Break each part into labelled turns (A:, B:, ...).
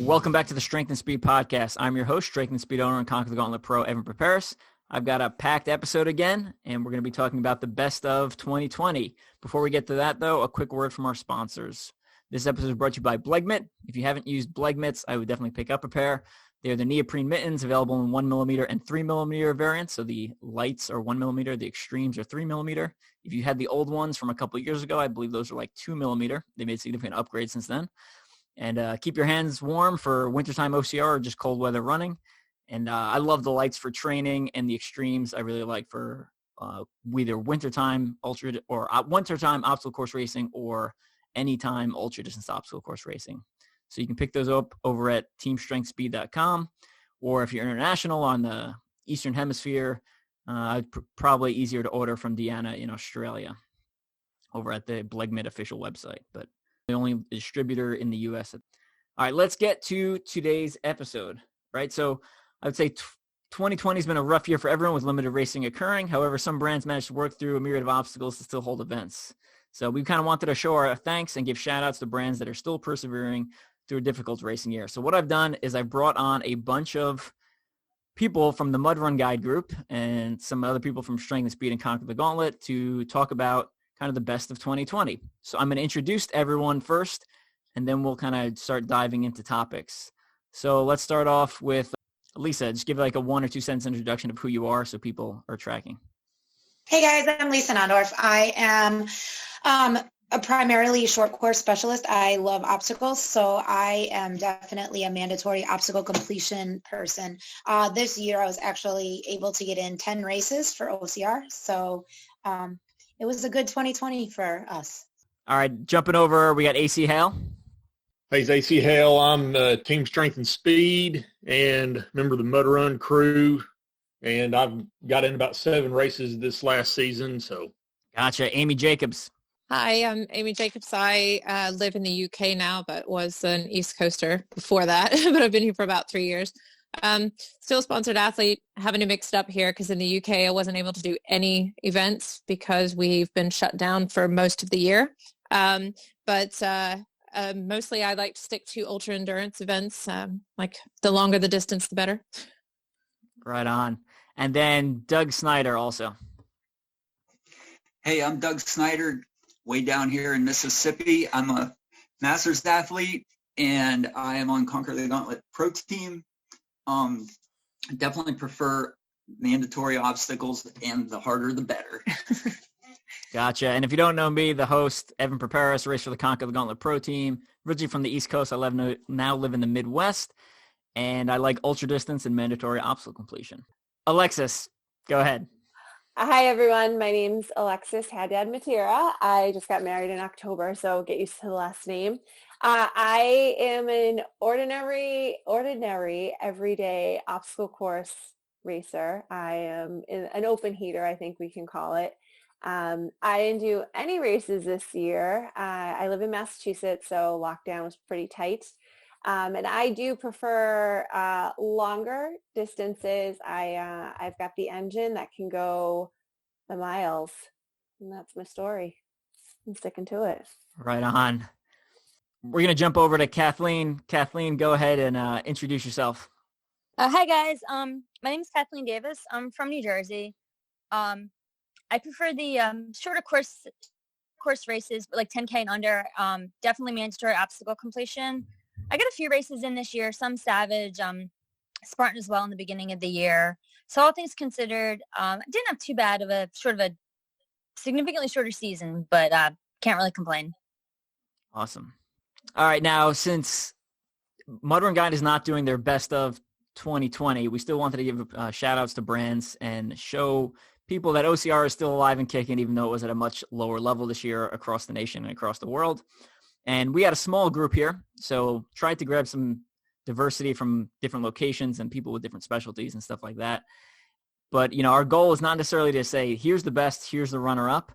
A: Welcome back to the Strength and Speed Podcast. I'm your host, Strength and Speed owner and Conquer the Gauntlet Pro, Evan Perperis. I've got a packed episode again, and we're going to be talking about the best of 2020. Before we get to that, though, a quick word from our sponsors. This episode is brought to you by Blegmit. If you haven't used Blegmits, I would definitely pick up a pair. They're the neoprene mittens available in 1mm and 3mm variants. So the lights are 1mm, the extremes are 3mm. If you had the old ones from a couple of years ago, I believe those are like 2mm. They made significant upgrades since then. And keep your hands warm for wintertime OCR or just cold weather running. And I love the lights for training, and the extremes I really like for either wintertime ultra or wintertime obstacle course racing or anytime ultra distance obstacle course racing. So you can pick those up over at teamstrengthspeed.com, or if you're international on the Eastern Hemisphere, probably easier to order from Deanna in Australia over at the Blegmit official website, but the only distributor in the U.S. All right, let's get to today's episode, right? So I would say 2020 has been a rough year for everyone with limited racing occurring. However, some brands managed to work through a myriad of obstacles to still hold events. So we kind of wanted to show our thanks and give shout outs to brands that are still persevering through a difficult racing year. So what I've done is I've brought on a bunch of people from the Mud Run Guide group and some other people from Strength and Speed and Conquer the Gauntlet to talk about kind of the best of 2020. So I'm going to introduce everyone first, and then we'll kind of start diving into topics. So let's start off with Lisa. Just give like a 1 or 2 sentence introduction of who you are so people are tracking.
B: Hey guys, I'm Lisa Nondorf. I am a primarily short course specialist. I love obstacles, so I am definitely a mandatory obstacle completion person. This year I was actually able to get in 10 races for OCR, so it was a good 2020 for us.
A: All right, jumping over, we got AC Hale.
C: Hey, it's AC Hale. I'm Team Strength and Speed and member of the Mud Run crew, and I've got in about 7 races this last season. So,
A: gotcha. Amie Jacobs.
D: Hi, I'm Amie Jacobs. I live in the UK now, but was an East Coaster before that. But I've been here for about 3 years. Still a sponsored athlete. Having to mix it up here because in the UK I wasn't able to do any events because we've been shut down for most of the year. But mostly I like to stick to ultra endurance events. Like the longer the distance, the better.
A: Right on. And then Doug Snyder also.
E: Hey, I'm Doug Snyder, way down here in Mississippi. I'm a master's athlete, and I am on Conquer the Gauntlet Pro Team. Definitely prefer mandatory obstacles, and the harder the better.
A: Gotcha. And if you don't know me, the host, Evan Perperis, race for the Conquer the Gauntlet Pro Team. Originally from the East Coast, I now live in the Midwest, and I like ultra distance and mandatory obstacle completion. Alexis, go ahead.
F: Hi, everyone. My name's Alexis Haddad Matera. I just got married in October, so get used to the last name. I am an ordinary, everyday obstacle course racer. I am an open heater, I think we can call it. I didn't do any races this year. I live in Massachusetts, so lockdown was pretty tight. And I do prefer longer distances. I've got the engine that can go the miles, and that's my story. I'm sticking to it.
A: Right on. We're going to jump over to Kathleen. Kathleen, go ahead and introduce yourself.
G: Hi, guys. My name is Kathleen Davis. I'm from New Jersey. I prefer the shorter course races, like 10K and under. Definitely mandatory obstacle completion. I got a few races in this year, some Savage, Spartan as well in the beginning of the year. So all things considered, I didn't have too bad of a significantly shorter season, but can't really complain.
A: Awesome. All right, now since Mud Run Guide is not doing their best of 2020, we still wanted to give shout outs to brands and show people that OCR is still alive and kicking, even though it was at a much lower level this year across the nation and across the world. And we had a small group here, so tried to grab some diversity from different locations and people with different specialties and stuff like that. But, our goal is not necessarily to say, here's the best, here's the runner-up.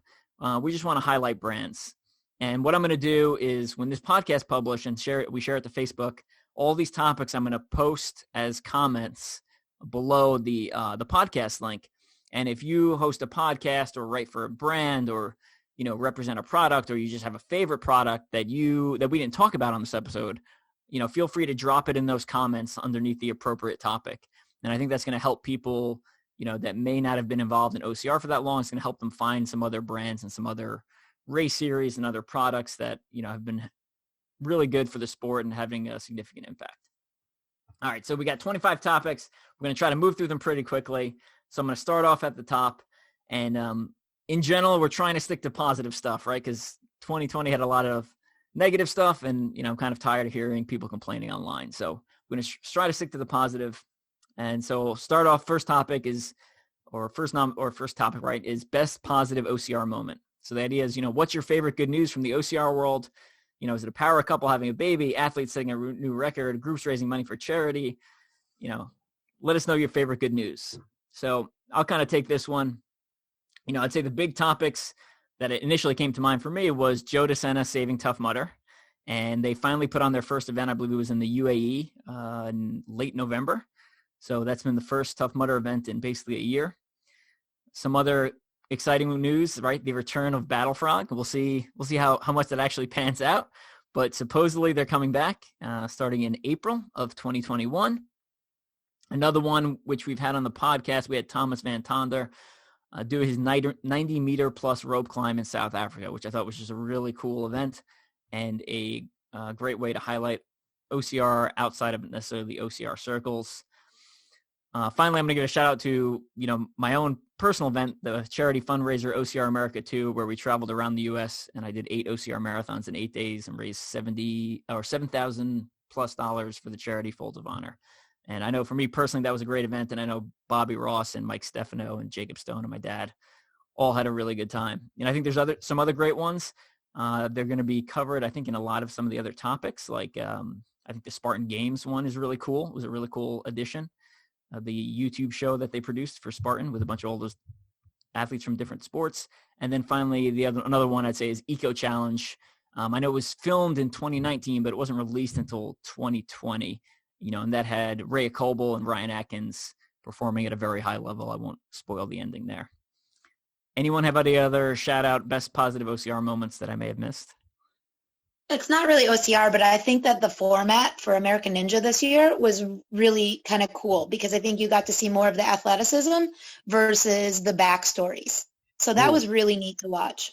A: We just want to highlight brands. And what I'm going to do is when this podcast published and we share it to Facebook, all these topics I'm going to post as comments below the podcast link. And if you host a podcast or write for a brand or represent a product, or you just have a favorite product that we didn't talk about on this episode, feel free to drop it in those comments underneath the appropriate topic. And I think that's going to help people, that may not have been involved in OCR for that long. It's going to help them find some other brands and some other race series and other products that, have been really good for the sport and having a significant impact. All right, so we got 25 topics. We're going to try to move through them pretty quickly. So I'm going to start off at the top. And in general, we're trying to stick to positive stuff, right? Because 2020 had a lot of negative stuff, and, I'm kind of tired of hearing people complaining online. So we're going to try to stick to the positive. And so we'll start off, first topic, right, is best positive OCR moment. So the idea is, what's your favorite good news from the OCR world? Is it a power couple having a baby, athletes setting a new record, groups raising money for charity? Let us know your favorite good news. So I'll kind of take this one. I'd say the big topics that initially came to mind for me was Joe DeSena saving Tough Mudder. And they finally put on their first event. I believe it was in the UAE in late November. So that's been the first Tough Mudder event in basically a year. Some other exciting news, right? The return of Battle Frog. We'll see how much that actually pans out. But supposedly they're coming back starting in April of 2021. Another one, which we've had on the podcast, we had Thomas Van Tonder do his 90-meter plus rope climb in South Africa, which I thought was just a really cool event and a great way to highlight OCR outside of necessarily the OCR circles. Finally, I'm going to give a shout out to, my own personal event, the charity fundraiser OCR America 2, where we traveled around the U.S. and I did 8 OCR marathons in 8 days and raised $7,000+ for the charity Folds of Honor. And I know for me personally, that was a great event. And I know Bobby Ross and Mike Stefano and Jacob Stone and my dad all had a really good time. And I think there's some other great ones. They're going to be covered, I think, in a lot of some of the other topics. Like I think the Spartan Games one is really cool. It was a really cool addition. The YouTube show that they produced for Spartan with a bunch of all those athletes from different sports. And then finally, another one I'd say is Eco Challenge. I know it was filmed in 2019, but it wasn't released until 2020. And that had Rhea Coble and Ryan Atkins performing at a very high level. I won't spoil the ending there. Anyone have any other shout out best positive OCR moments that I may have missed?
B: It's not really OCR, but I think that the format for American Ninja this year was really kind of cool because I think you got to see more of the athleticism versus the backstories. So that was really neat to watch.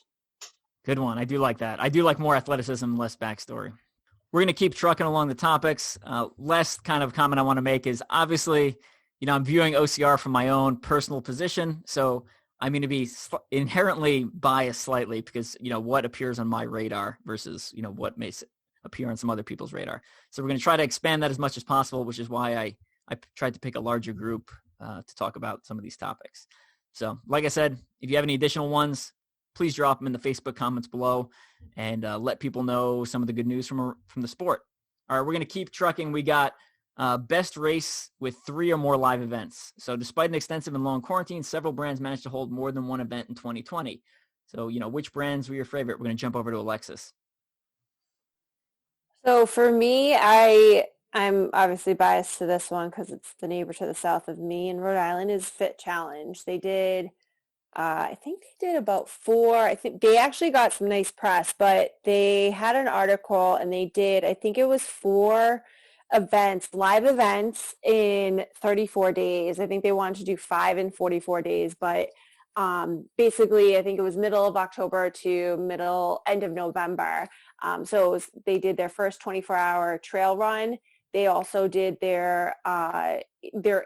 A: Good one. I do like that. I do like more athleticism, less backstory. We're going to keep trucking along the topics. Last kind of comment I want to make is obviously, I'm viewing OCR from my own personal position. So I'm going to be inherently biased slightly because, what appears on my radar versus, what may appear on some other people's radar. So we're going to try to expand that as much as possible, which is why I tried to pick a larger group to talk about some of these topics. So like I said, if you have any additional ones, please drop them in the Facebook comments below and let people know some of the good news from the sport. All right, we're going to keep trucking. We got best race with 3 or more live events. So despite an extensive and long quarantine, several brands managed to hold more than one event in 2020. So, which brands were your favorite? We're going to jump over to Alexis.
F: So for me, I'm obviously biased to this one because it's the neighbor to the south of me in Rhode Island is Fit Challenge. They did I think they did about 4. I think they actually got some nice press, but they had an article and they did, I think it was 4 events, live events in 34 days. I think they wanted to do 5 in 44 days, but basically I think it was middle of October to end of November. So they did their first 24-hour trail run. They also did their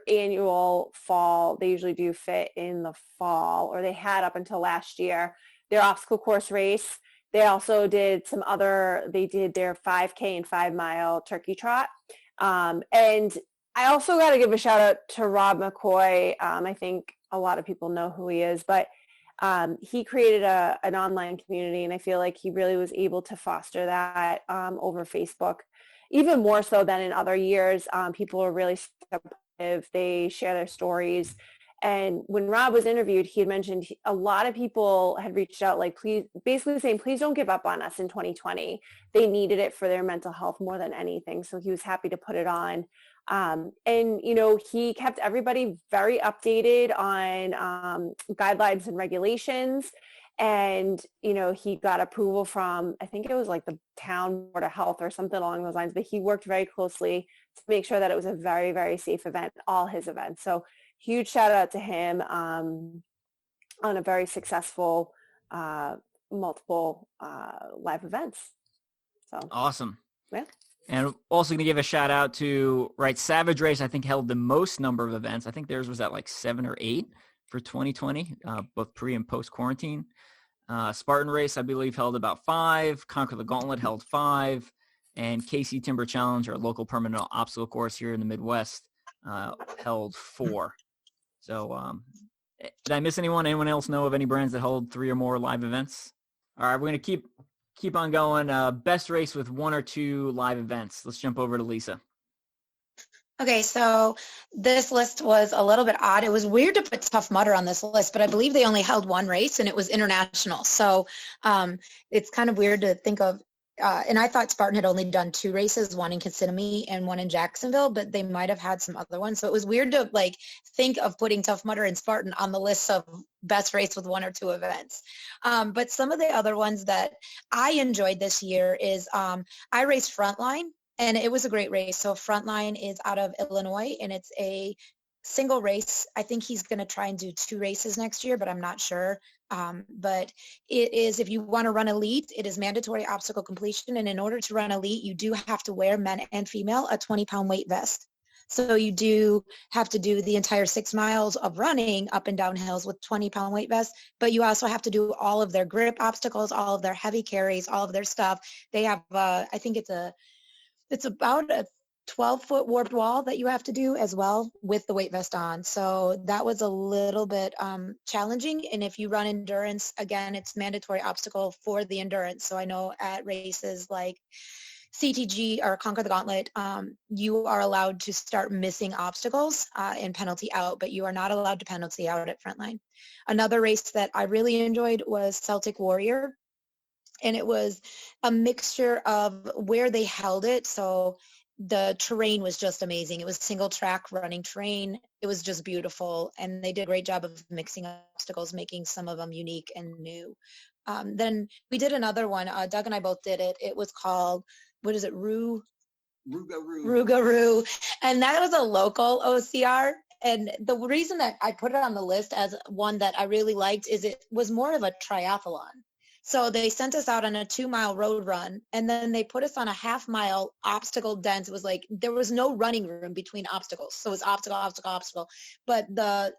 F: annual fall. They usually do Fit in the fall, or they had up until last year, their obstacle course race. They also did they did their 5K and 5-mile turkey trot. And I also got to give a shout out to Rob McCoy. I think a lot of people know who he is, but he created an online community, and I feel like he really was able to foster that over Facebook. Even more so than in other years, people are really supportive. They share their stories. And when Rob was interviewed, he had mentioned a lot of people had reached out, basically saying, please don't give up on us in 2020. They needed it for their mental health more than anything. So he was happy to put it on. And he kept everybody very updated on guidelines and regulations. And, he got approval from, I think it was like the town board of health or something along those lines, but he worked very closely to make sure that it was a very, very safe event, all his events. So huge shout out to him on a very successful multiple live events. So
A: awesome.
F: Yeah.
A: And also going to give a shout out to Savage Race. I think held the most number of events. I think theirs was at like 7 or 8 for 2020, both pre and post quarantine. Spartan Race, I believe, held about 5. Conquer the Gauntlet held 5, and KC Timber Challenge, our local permanent obstacle course here in the Midwest, held 4. So, did I miss anyone? Anyone else know of any brands that hold 3 or more live events? All right, we're going to keep on going. Best race with 1 or 2 live events. Let's jump over to Lisa.
B: Okay, so this list was a little bit odd. It was weird to put Tough Mudder on this list, but I believe they only held 1 race, and it was international. So it's kind of weird to think of. And I thought Spartan had only done 2 races, 1 in Kissimmee and 1 in Jacksonville, but they might have had some other ones. So it was weird to think of putting Tough Mudder and Spartan on the list of best race with 1 or 2 events. But some of the other ones that I enjoyed this year is I raced Frontline, and it was a great race. So Frontline is out of Illinois, and it's a single race. I think he's going to try and do 2 races next year, but I'm not sure. But it is, if you want to run elite, it is mandatory obstacle completion. And in order to run elite, you do have to wear, men and female, a 20-pound weight vest. So you do have to do the entire 6 miles of running up and down hills with 20-pound weight vests, but you also have to do all of their grip obstacles, all of their heavy carries, all of their stuff. They have, I think it's about a 12-foot warped wall that you have to do as well with the weight vest on. So that was a little bit challenging. And if you run endurance, again, it's mandatory obstacle for the endurance. So I know at races like CTG or Conquer the Gauntlet, you are allowed to start missing obstacles and penalty out, but you are not allowed to penalty out at Frontline. Another race that I really enjoyed was Celtic Warrior. And it was a mixture of where they held it. So the terrain was just amazing. It was single track running terrain. It was just beautiful. And they did a great job of mixing obstacles, making some of them unique and new. Then we did another one. Doug and I both did it. It was called, what is it? Rougarou. And that was a local OCR. And the reason that I put it on the list as one that I really liked is it was more of a triathlon. So they sent us out on a 2-mile road run, and then they put us on a half-mile obstacle dense. It was like there was no running room between obstacles. So it was obstacle. But the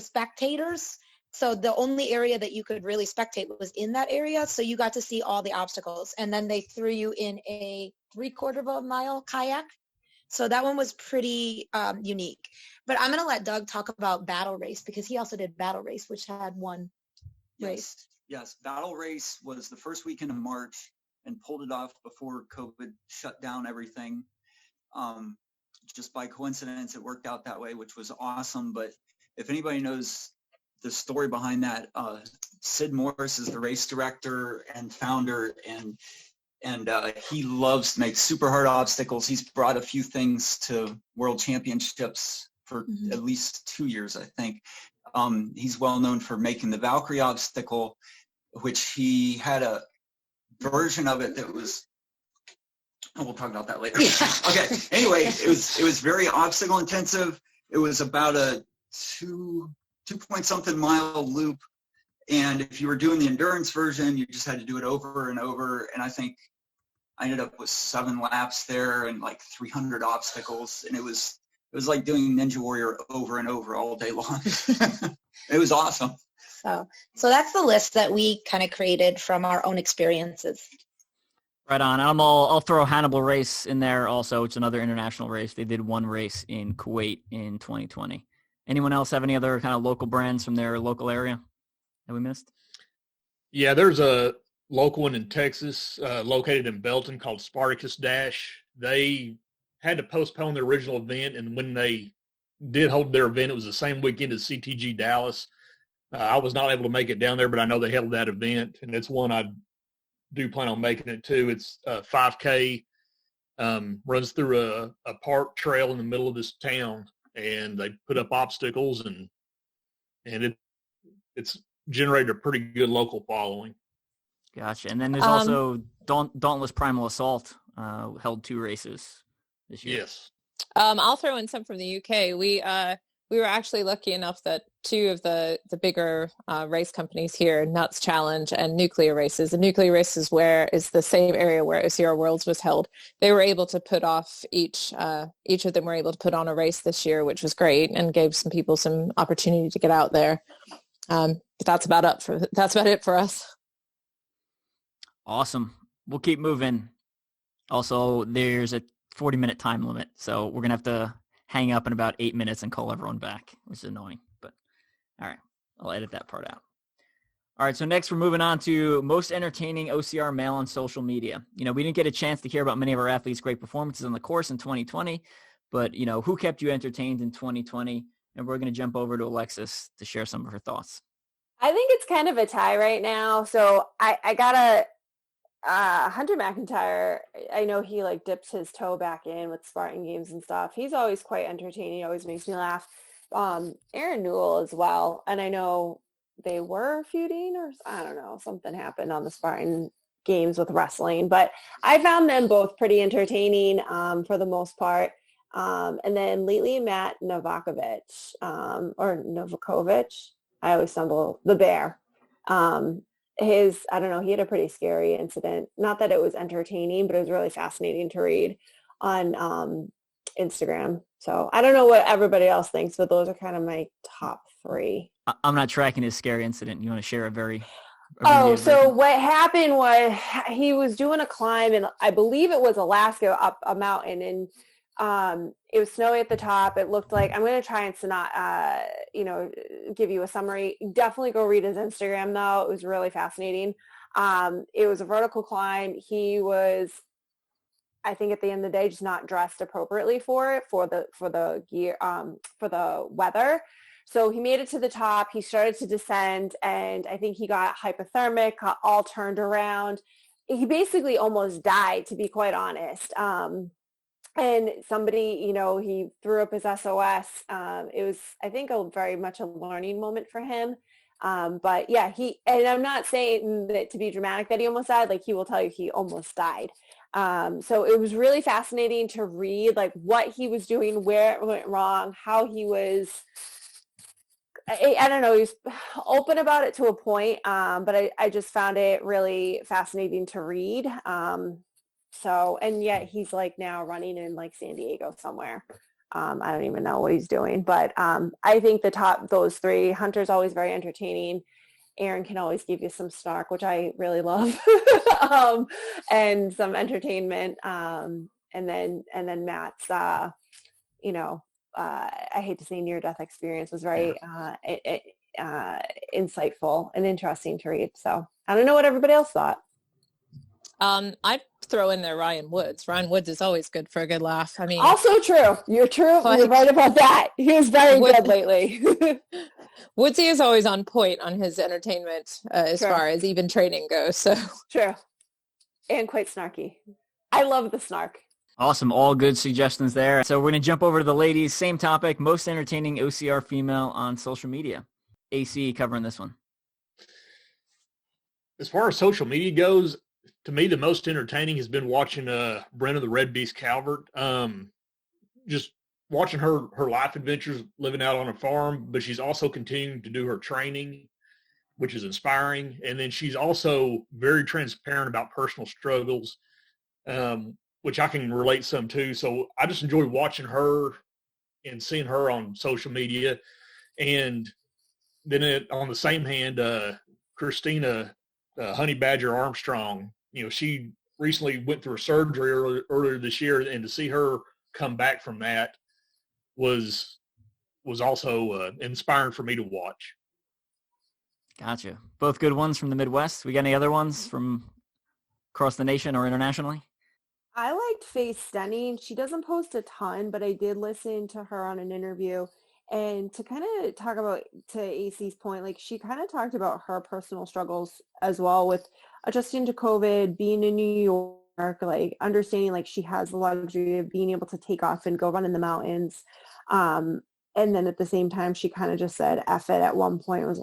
B: spectators, so the only area that you could really spectate was in that area. So you got to see all the obstacles. And then they threw you in a 3/4 of a mile kayak. So that one was pretty unique. But I'm going to let Doug talk about Battle Race because he also did Battle Race, which had 1 race.
E: Yes. Battle Race was the first weekend of March and pulled it off before COVID shut down everything. Just by coincidence, it worked out that way, which was awesome. But if anybody knows the story behind that, Sid Morris is the race director and founder, and he loves to make super hard obstacles. He's brought a few things to World Championships for at least 2 years, I think. He's well known for making the Valkyrie obstacle, which he had a version of it that was, we'll talk about that later. Okay. Anyway, it was very obstacle intensive. It was about a 2-point-something mile loop. And if you were doing the endurance version, you just had to do it over and over. And I think I ended up with 7 laps there and like 300 obstacles. And it was like doing Ninja Warrior over and over all day long. It was awesome.
B: So that's the list that we kind of created from our own experiences.
A: Right on. I'll throw Hannibal Race in there also. It's another international race. They did 1 race in Kuwait in 2020. Anyone else have any other kind of local brands from their local area that we missed?
C: Yeah, there's a local one in Texas located in Belton called Spartacus Dash. They had to postpone their original event, and when they did hold their event, it was the same weekend as CTG Dallas. I was not able to make it down there, but I know they held that event, and it's one I do plan on making it too. It's 5K, runs through a park trail in the middle of this town, and they put up obstacles, and it's generated a pretty good local following.
A: Gotcha. And then there's also Dauntless Primal Assault held 2 races this year.
C: Yes.
D: I'll throw in some from the UK. We were actually lucky enough that 2 of the bigger race companies here, Nuts Challenge and Nuclear Races. The Nuclear Races is the same area where OCR Worlds was held. They were able to put off each of them were able to put on a race this year, which was great and gave some people some opportunity to get out there. But that's about it for us.
A: Awesome. We'll keep moving. Also, there's a 40-minute time limit, so we're gonna have to hang up in about 8 minutes and call everyone back, which is annoying, but all right, I'll edit that part out. All right, so next we're moving on to most entertaining OCR male on social media. We didn't get a chance to hear about many of our athletes' great performances on the course in 2020, but who kept you entertained in 2020? And we're going to jump over to Alexis to share some of her thoughts.
F: I think it's kind of a tie right now. So I got Hunter McIntyre, I know he dips his toe back in with Spartan games and stuff. He's always quite entertaining. He always makes me laugh. Aaron Newell as well. And I know they were feuding or I don't know, something happened on the Spartan games with wrestling, but I found them both pretty entertaining for the most part. And then lately Matt Novakovic, or Novakovic, I always stumble, the bear. I don't know, he had a pretty scary incident. Not that it was entertaining, but it was really fascinating to read on Instagram. So I don't know what everybody else thinks, but those are kind of my top 3.
A: I'm not tracking his scary incident. You want to share
F: so what happened was he was doing a climb, and I believe it was Alaska, up a mountain, and it was snowy at the top. It looked like, I'm going to try and give you a summary. Definitely go read his Instagram though. It was really fascinating. It was a vertical climb. He was, I think at the end of the day, just not dressed appropriately for the gear, for the weather. So he made it to the top. He started to descend, and I think he got hypothermic, got all turned around. He basically almost died, to be quite honest. And somebody, he threw up his SOS. It was, I think, very much a learning moment for him. But yeah, and I'm not saying that to be dramatic that he almost died, he will tell you he almost died. So it was really fascinating to read, what he was doing, where it went wrong, how he was, I don't know, he was open about it to a point. But I just found it really fascinating to read. So, and yet he's now running in San Diego somewhere. I don't even know what he's doing, but I think those 3, Hunter's always very entertaining. Aaron can always give you some snark, which I really love, and some entertainment. And then Matt's, I hate to say near-death experience was very insightful and interesting to read. So I don't know what everybody else thought.
D: I'd throw in there Ryan Woods. Ryan Woods is always good for a good laugh. I mean,
F: also true. You're true. You're right about that. He was very good lately.
D: Woodsy is always on point on his entertainment as far as even training goes. So
F: true. And quite snarky. I love the snark.
A: Awesome. All good suggestions there. So we're going to jump over to the ladies. Same topic, most entertaining OCR female on social media. AC covering this one.
C: As far as social media goes, to me, the most entertaining has been watching Brenna the Red Beast Calvert. Just watching her life adventures, living out on a farm, but she's also continuing to do her training, which is inspiring. And then she's also very transparent about personal struggles, which I can relate some to. So I just enjoy watching her and seeing her on social media. And then on the same hand, Christina Honey Badger Armstrong, she recently went through a surgery earlier this year, and to see her come back from that was also inspiring for me to watch.
A: Gotcha. Both good ones from the Midwest. We got any other ones from across the nation or internationally?
F: I liked Faye Stenning. She doesn't post a ton, but I did listen to her on an interview. And to kind of talk about, to AC's point, she kind of talked about her personal struggles as well with adjusting to COVID, being in New York, understanding she has the luxury of being able to take off and go run in the mountains. And then at the same time, she kind of just said, F it at one point, was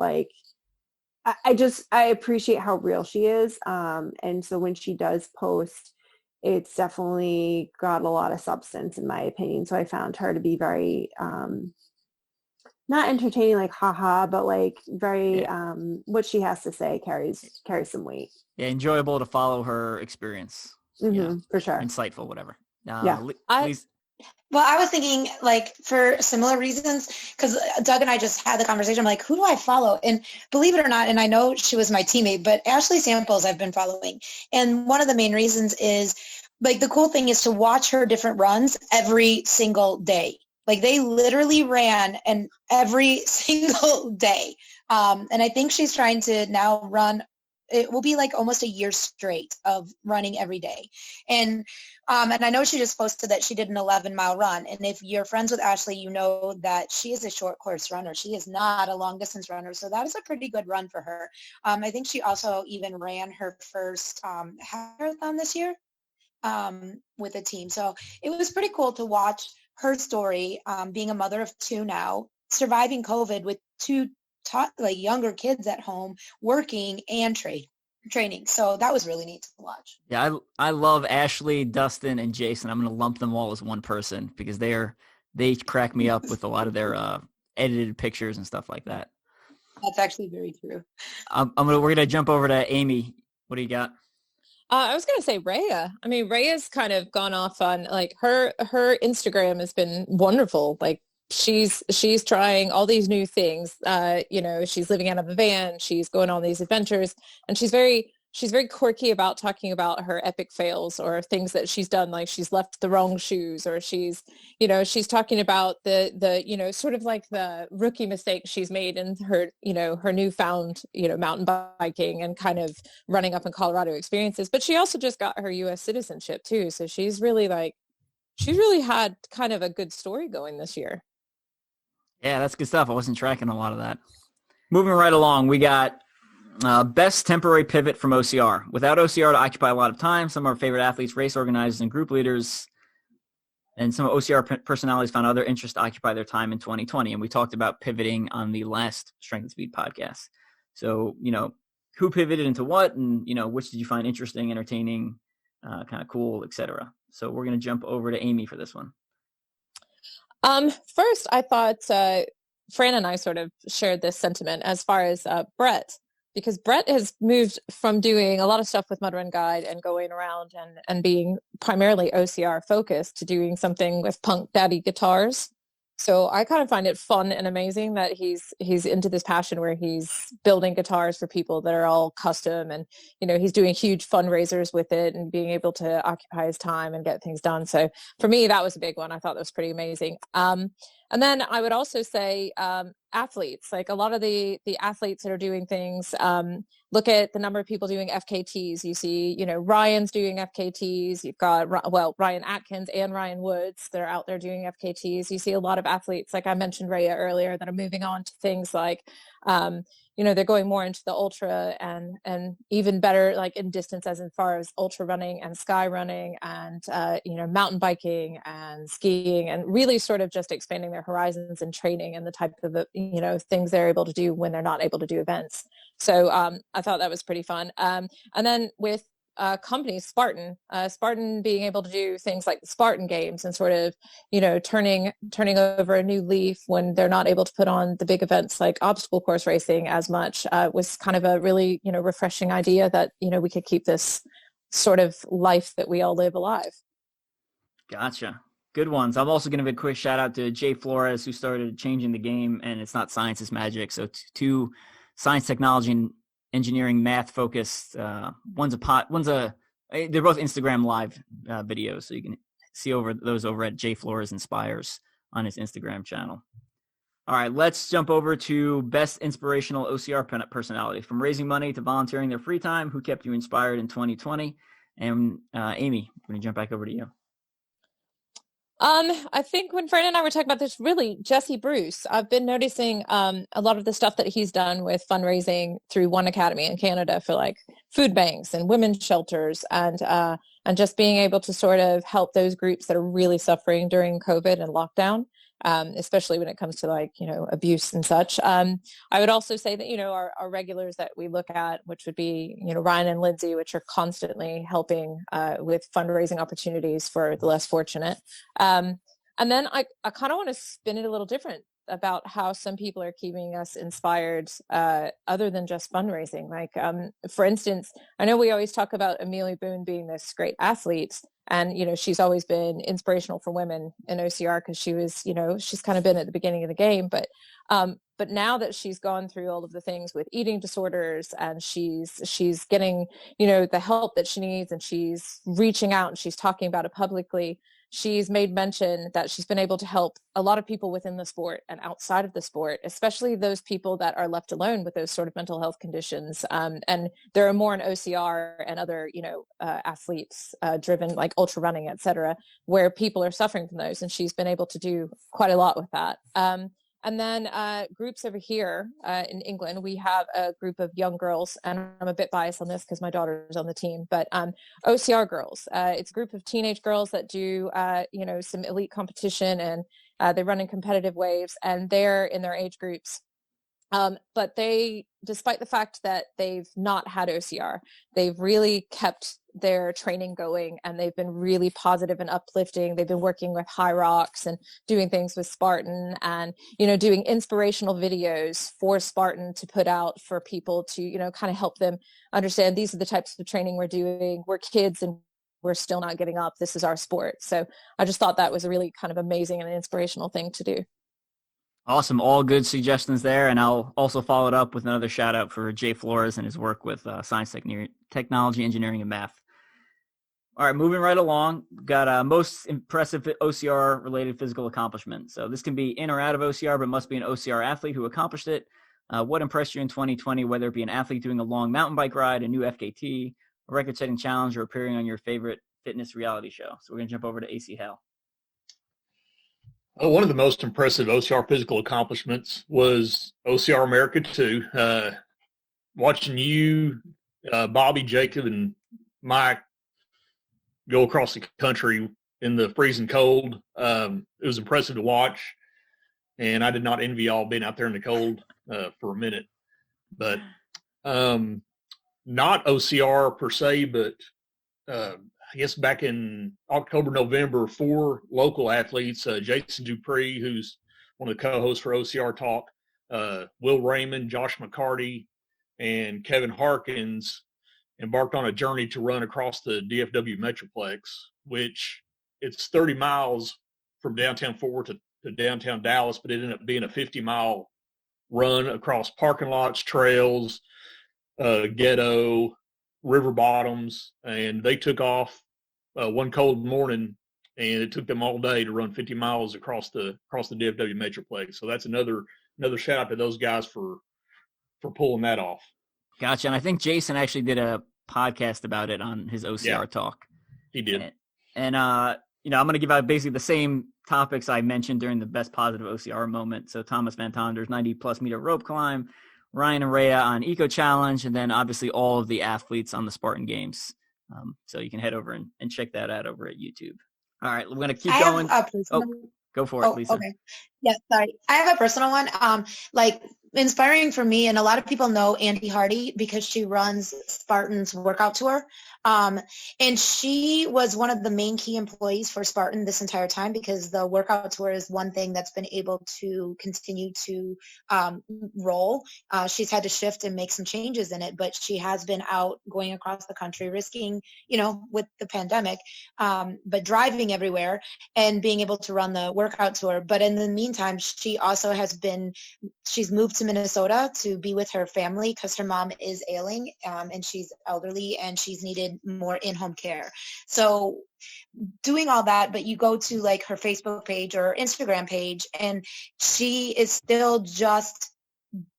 F: I appreciate how real she is. And so when she does post, it's definitely got a lot of substance in my opinion. So I found her to be very, not entertaining, like haha, but like very, what she has to say carries some weight.
A: Yeah, enjoyable to follow her experience.
F: For sure.
A: Insightful, whatever.
B: Well, I was thinking like for similar reasons, because Doug and I just had the conversation. I'm like, who do I follow? And believe it or not, and I know she was my teammate, but Ashley Samples I've been following. And one of the main reasons is like the cool thing is to watch her different runs every single day. Like they literally ran and every single day. And I think she's trying to now run. It will be like almost a year straight of running every day. And I know she just posted that she did an 11-mile run. And if you're friends with Ashley, you know that she is a short course runner. She is not a long distance runner. So that is a pretty good run for her. I think she also even ran her first marathon this year with a team. So it was pretty cool to watch her story, being a mother of 2 now, surviving COVID with 2 younger kids at home, working and training. So that was really neat to watch.
A: Yeah, I love Ashley, Dustin, and Jason. I'm going to lump them all as one person because they crack me up with a lot of their edited pictures and stuff like that.
B: That's actually very true.
A: We're going to jump over to Amie. What do you got?
D: I was going to say Rhea. I mean, Rhea's kind of gone off on like her Instagram has been wonderful. Like she's trying all these new things. She's living out of a van. She's going on these adventures, and she's very quirky about talking about her epic fails or things that she's done. Like she's left the wrong shoes, or she's talking about the sort of like the rookie mistakes she's made in her newfound, mountain biking and kind of running up in Colorado experiences. But she also just got her U.S. citizenship too. So she's really had kind of a good story going this year.
A: Yeah, that's good stuff. I wasn't tracking a lot of that. Moving right along, we got best temporary pivot from OCR. Without OCR to occupy a lot of time, some of our favorite athletes, race organizers, and group leaders, and some OCR personalities found other interests to occupy their time in 2020. And we talked about pivoting on the last Strength and Speed podcast. So, who pivoted into what, and, which did you find interesting, entertaining, kind of cool, etc. So we're going to jump over to Amie for this one.
D: First, I thought Fran and I sort of shared this sentiment as far as Brett, because Brett has moved from doing a lot of stuff with Mud Run Guide and going around and being primarily OCR focused to doing something with Punk Daddy guitars. So I kind of find it fun and amazing that he's into this passion where he's building guitars for people that are all custom, and he's doing huge fundraisers with it and being able to occupy his time and get things done. So for me, that was a big one. I thought that was pretty amazing. And then I would also say athletes, like a lot of the athletes that are doing things. Look at the number of people doing FKTs. You see, Ryan's doing FKTs. You've got, Ryan Atkins and Ryan Woods that are out there doing FKTs. You see a lot of athletes, like I mentioned Rhea earlier, that are moving on to things like, they're going more into the ultra and even better, like in distance as far as ultra running and sky running and, mountain biking and skiing, and really sort of just expanding their horizons and training and the type of, things they're able to do when they're not able to do events. So I thought that was pretty fun. And then with companies, Spartan being able to do things like the Spartan Games and sort of, turning over a new leaf when they're not able to put on the big events like obstacle course racing as much, was kind of a really, refreshing idea that, we could keep this sort of life that we all live alive.
A: Gotcha. Good ones. I'm also going to give a quick shout out to Jay Flores, who started changing the game, and it's not science, it's magic. So two science, technology, and engineering, math focused. They're both Instagram live videos. So you can see those over at Jay Flores Inspires on his Instagram channel. All right, let's jump over to best inspirational OCR personality. From raising money to volunteering their free time, who kept you inspired in 2020? And Amie, I'm going to jump back over to you.
D: I think when Fran and I were talking about this, really Jesse Bruce, I've been noticing a lot of the stuff that he's done with fundraising through One Academy in Canada for like food banks and women's shelters and just being able to sort of help those groups that are really suffering during COVID and lockdown. especially when it comes to like, abuse and such. I would also say that, our regulars that we look at, which would be, Ryan and Lindsay, which are constantly helping with fundraising opportunities for the less fortunate. And then I kind of want to spin it a little different about how some people are keeping us inspired other than just fundraising. Like, for instance, I know we always talk about Amelia Boone being this great athlete, and, she's always been inspirational for women in OCR because she was, she's kind of been at the beginning of the game. But now that she's gone through all of the things with eating disorders, and she's getting, the help that she needs, and she's reaching out and she's talking about it publicly, she's made mention that she's been able to help a lot of people within the sport and outside of the sport, especially those people that are left alone with those sort of mental health conditions. And there are more in OCR and other, athletes driven, like ultra running, et cetera, where people are suffering from those. And she's been able to do quite a lot with that. And then groups over here in England, we have a group of young girls, and I'm a bit biased on this because my daughter's on the team, but OCR girls. It's a group of teenage girls that do, some elite competition, and they run in competitive waves, and they're in their age groups. But they, despite the fact that they've not had OCR, they've really kept their training going, and they've been really positive and uplifting. They've been working with High Rocks and doing things with Spartan, and, doing inspirational videos for Spartan to put out for people to, kind of help them understand these are the types of training we're doing. We're kids and we're still not giving up. This is our sport. So I just thought that was a really kind of amazing and inspirational thing to do.
A: Awesome. All good suggestions there. And I'll also follow it up with another shout out for Jay Flores and his work with science, technology, engineering, and math. All right, moving right along. We've got most impressive OCR related physical accomplishment. So this can be in or out of OCR, but must be an OCR athlete who accomplished it. What impressed you in 2020, whether it be an athlete doing a long mountain bike ride, a new FKT, a record-setting challenge, or appearing on your favorite fitness reality show? So we're going to jump over to AC Hale.
C: One of the most impressive OCR physical accomplishments was OCR America 2. Watching you, Bobby, Jacob, and Mike go across the country in the freezing cold. It was impressive to watch, and I did not envy y'all being out there in the cold for a minute. But not OCR per se, but I guess back in October, November, 4 local athletes, Jason Dupree, who's one of the co-hosts for OCR Talk, Will Raymond, Josh McCarty, and Kevin Harkins embarked on a journey to run across the DFW Metroplex, which it's 30 miles from downtown Fort Worth to downtown Dallas, but it ended up being a 50-mile run across parking lots, trails, ghetto, river bottoms, and they took off one cold morning, and it took them all day to run 50 miles across the DFW Metroplex. So that's another shout out to those guys for pulling that off.
A: Gotcha. And I think Jason actually did a podcast about it on his OCR Talk.
C: He did.
A: And I'm going to give out basically the same topics I mentioned during the best positive OCR moment. So Thomas Van Tonder's 90-plus meter rope climb, Ryan and Rhea on Eco Challenge, and then obviously all of the athletes on the Spartan Games. So you can head over and check that out over at YouTube. All right, we're going to keep going. Go for it, Lisa.
B: Okay. Yeah, sorry. I have a personal one. Inspiring for me, and a lot of people know Andy Hardy because she runs Spartan's workout tour. And she was one of the main key employees for Spartan this entire time, because the workout tour is one thing that's been able to continue to roll. She's had to shift and make some changes in it, but she has been out going across the country, risking, with the pandemic, but driving everywhere and being able to run the workout tour. But in the meantime, she also she's moved to Minnesota to be with her family because her mom is ailing, and she's elderly, and she's needed more in-home care. So doing all that, but you go to like her Facebook page or Instagram page, and she is still just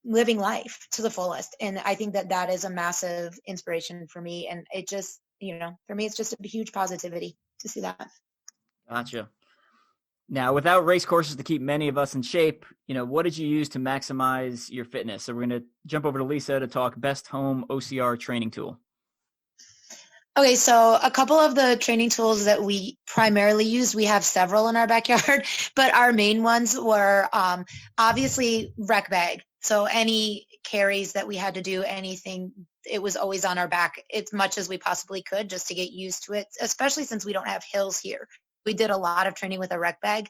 B: living life to the fullest. And I think that is a massive inspiration for me. And it just, for me, it's just a huge positivity to see that.
A: Gotcha. Now, without race courses to keep many of us in shape, what did you use to maximize your fitness? So we're going to jump over to Lisa to talk best home OCR training tool.
B: Okay, so a couple of the training tools that we primarily use, we have several in our backyard, but our main ones were obviously rec bag. So any carries that we had to do, anything, it was always on our back as much as we possibly could just to get used to it, especially since we don't have hills here. We did a lot of training with a rec bag.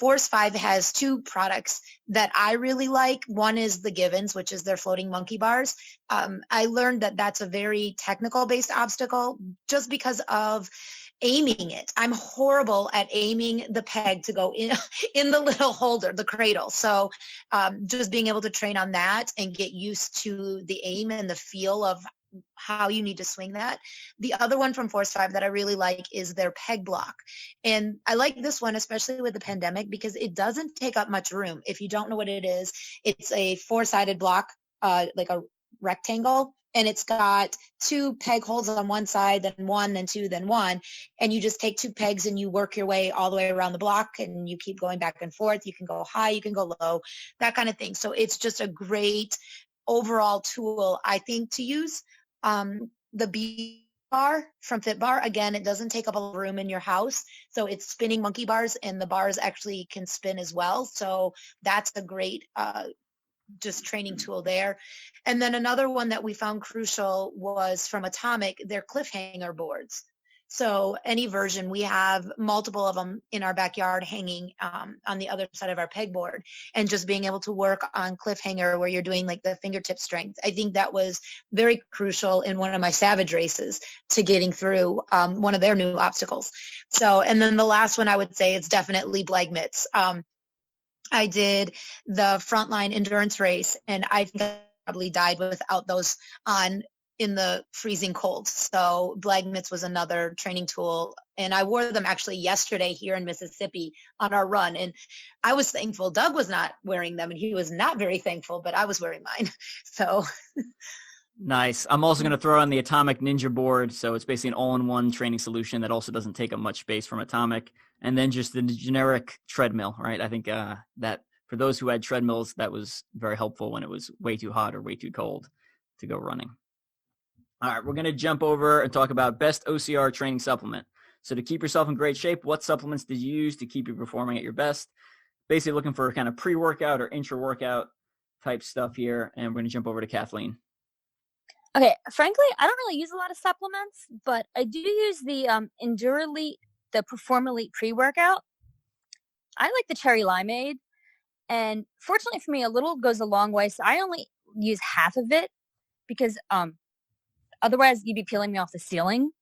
B: Force 5 has two products that I really like. One is the Givens, which is their floating monkey bars. I learned that that's a very technical based obstacle just because of aiming it. I'm horrible at aiming the peg to go in the little holder, the cradle. So just being able to train on that and get used to the aim and the feel of how you need to swing that. The other one from Force 5 that I really like is their peg block. And I like this one, especially with the pandemic, because it doesn't take up much room. If you don't know what it is, it's a 4-sided block, like a rectangle, and it's got 2 peg holes on one side, then 1, then 2, then 1. And you just take 2 pegs and you work your way all the way around the block, and you keep going back and forth. You can go high, you can go low, that kind of thing. So it's just a great overall tool, I think, to use. The B bar from Fit Bar, again, it doesn't take up a lot of room in your house. So it's spinning monkey bars, and the bars actually can spin as well. So that's a great just training tool there. And then another one that we found crucial was from Atomic, their cliffhanger boards. So any version, we have multiple of them in our backyard hanging on the other side of our pegboard, and just being able to work on cliffhanger where you're doing like the fingertip strength. I think that was very crucial in one of my Savage races to getting through one of their new obstacles. So, and then the last one I would say it's definitely Blag mitts. I did the frontline endurance race, and I think I probably died without those on in the freezing cold. So Blag mitts was another training tool, and I wore them actually yesterday here in Mississippi on our run, and I was thankful Doug was not wearing them, and he was not very thankful, but I was wearing mine. So
A: nice. I'm also going to throw on the Atomic Ninja board. So it's basically an all-in-one training solution that also doesn't take up much space from Atomic. And then just the generic treadmill, right? I think that for those who had treadmills, that was very helpful when it was way too hot or way too cold to go running. All right, we're going to jump over and talk about best OCR training supplement. So to keep yourself in great shape, what supplements did you use to keep you performing at your best? Basically looking for kind of pre-workout or intra-workout type stuff here. And we're going to jump over to Kathleen.
G: Okay, frankly, I don't really use a lot of supplements, but I do use the Endurelite, the Perform Elite pre-workout. I like the cherry limeade, and fortunately for me, a little goes a long way. So I only use half of it because otherwise you'd be peeling me off the ceiling.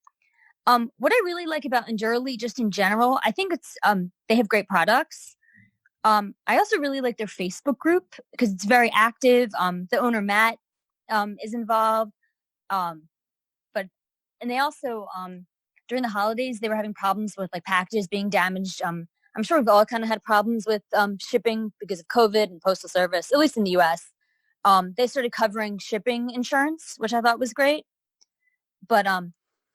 G: What I really like about Endurelite, just in general, I think it's they have great products. I also really like their Facebook group because it's very active. The owner Matt is involved. And they also during the holidays they were having problems with like packages being damaged. I'm sure we've all kind of had problems with shipping because of COVID and postal service, at least in the US. They started covering shipping insurance, which I thought was great. But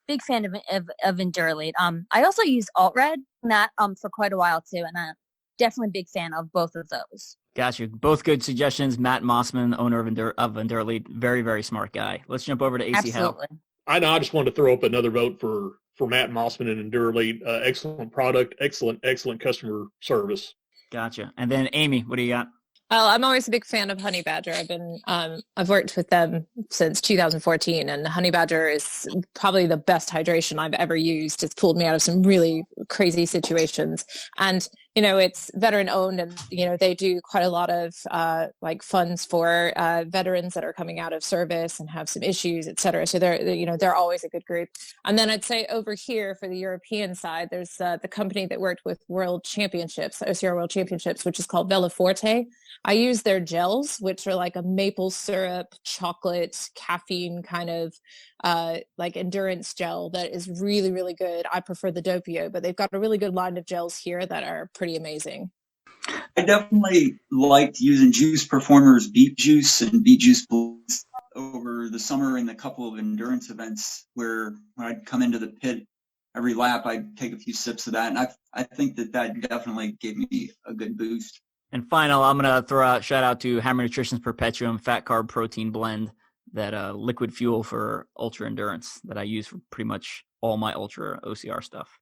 G: big fan of Endurelite. I also use Alt-Red that for quite a while too, and I'm definitely a big fan of both of those.
A: Gotcha. Both good suggestions. Matt Mossman, owner of Endurelite, very, very smart guy. Let's jump over to AC Hale.
C: I know. I just wanted to throw up another vote for Matt Mossman and Endurelite. Excellent product, excellent customer service.
A: Gotcha. And then Amie, what do you got?
D: Well, I'm always a big fan of Honey Badger. I've worked with them since 2014, and Honey Badger is probably the best hydration I've ever used. It's pulled me out of some really crazy situations. And, you know, it's veteran owned, and, you know, they do quite a lot of like funds for veterans that are coming out of service and have some issues, et cetera. So they're always a good group. And then I'd say over here for the European side, there's the company that worked with World Championships, OCR World Championships, which is called Bella Forte. I use their gels, which are like a maple syrup, chocolate, caffeine kind of like endurance gel that is really, really good. I prefer the Doppio, but they've got a really good line of gels here that are pretty amazing.
E: I definitely liked using Juice Performer's beet juice and beet juice blends over the summer in a couple of endurance events where when I'd come into the pit every lap, I'd take a few sips of that. And I think that definitely gave me a good boost.
A: And final, I'm going to throw out shout out to Hammer Nutrition's Perpetuum Fat Carb Protein Blend. that liquid fuel for ultra endurance that I use for pretty much all my ultra OCR stuff.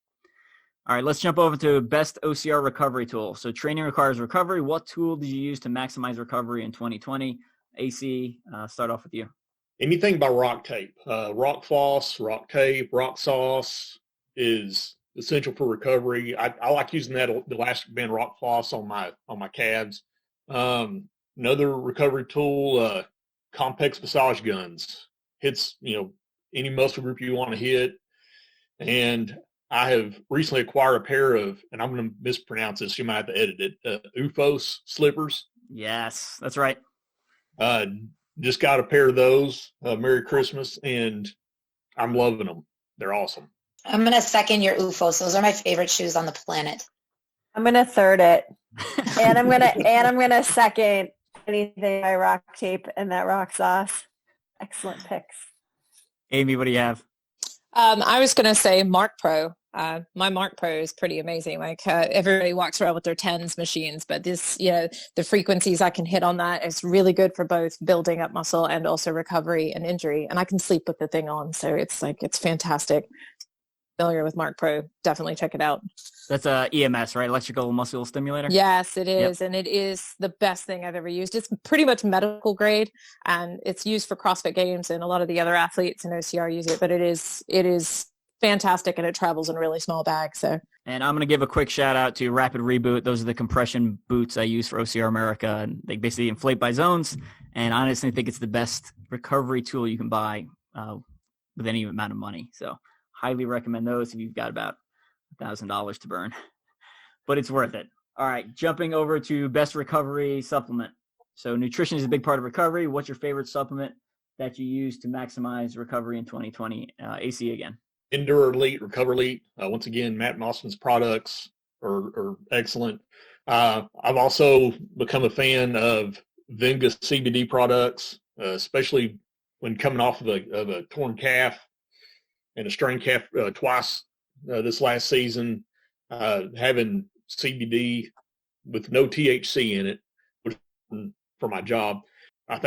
A: All right, let's jump over to best OCR recovery tool. So training requires recovery. What tool did you use to maximize recovery in 2020? AC, start off with you.
C: Anything by rock tape. Rock floss, rock tape, rock sauce is essential for recovery. I like using that elastic band rock floss on my calves. Another recovery tool, Compex massage guns. Hits, any muscle group you want to hit. And I have recently acquired a pair of, and I'm going to mispronounce this, you might have to edit it, UFOS slippers.
A: Yes, that's right.
C: Just got a pair of those. Merry Christmas, and I'm loving them. They're awesome.
B: I'm going to second your UFOs. Those are my favorite shoes on the planet.
F: I'm going to third it. and I'm going to second anything by rock tape and that rock sauce. Excellent picks.
A: Amie, what do you have?
D: I was going to say Mark Pro. My Mark Pro is pretty amazing. Like everybody walks around with their TENS machines, but this, the frequencies I can hit on that is really good for both building up muscle and also recovery and injury. And I can sleep with the thing on. So it's fantastic. Familiar with Mark Pro, definitely check it out.
A: That's a EMS, right? Electrical muscle stimulator?
D: Yes, it is.
A: Yep.
D: And it is the best thing I've ever used. It's pretty much medical grade, and it's used for CrossFit Games, and a lot of the other athletes in OCR use it, but it is fantastic, and it travels in a really small bag. So.
A: And I'm going to give a quick shout out to Rapid Reboot. Those are the compression boots I use for OCR America, and they basically inflate by zones. And I honestly think it's the best recovery tool you can buy with any amount of money. So highly recommend those if you've got about $1,000 to burn, but it's worth it. All right, jumping over to best recovery supplement. So nutrition is a big part of recovery. What's your favorite supplement that you use to maximize recovery in 2020? AC again.
C: Endure Elite, Recover Elite. Once again, Matt Mossman's products are excellent. I've also become a fan of Venga CBD products, especially when coming off of a torn calf and a strained calf twice this last season. Having CBD with no THC in it, which for my job, I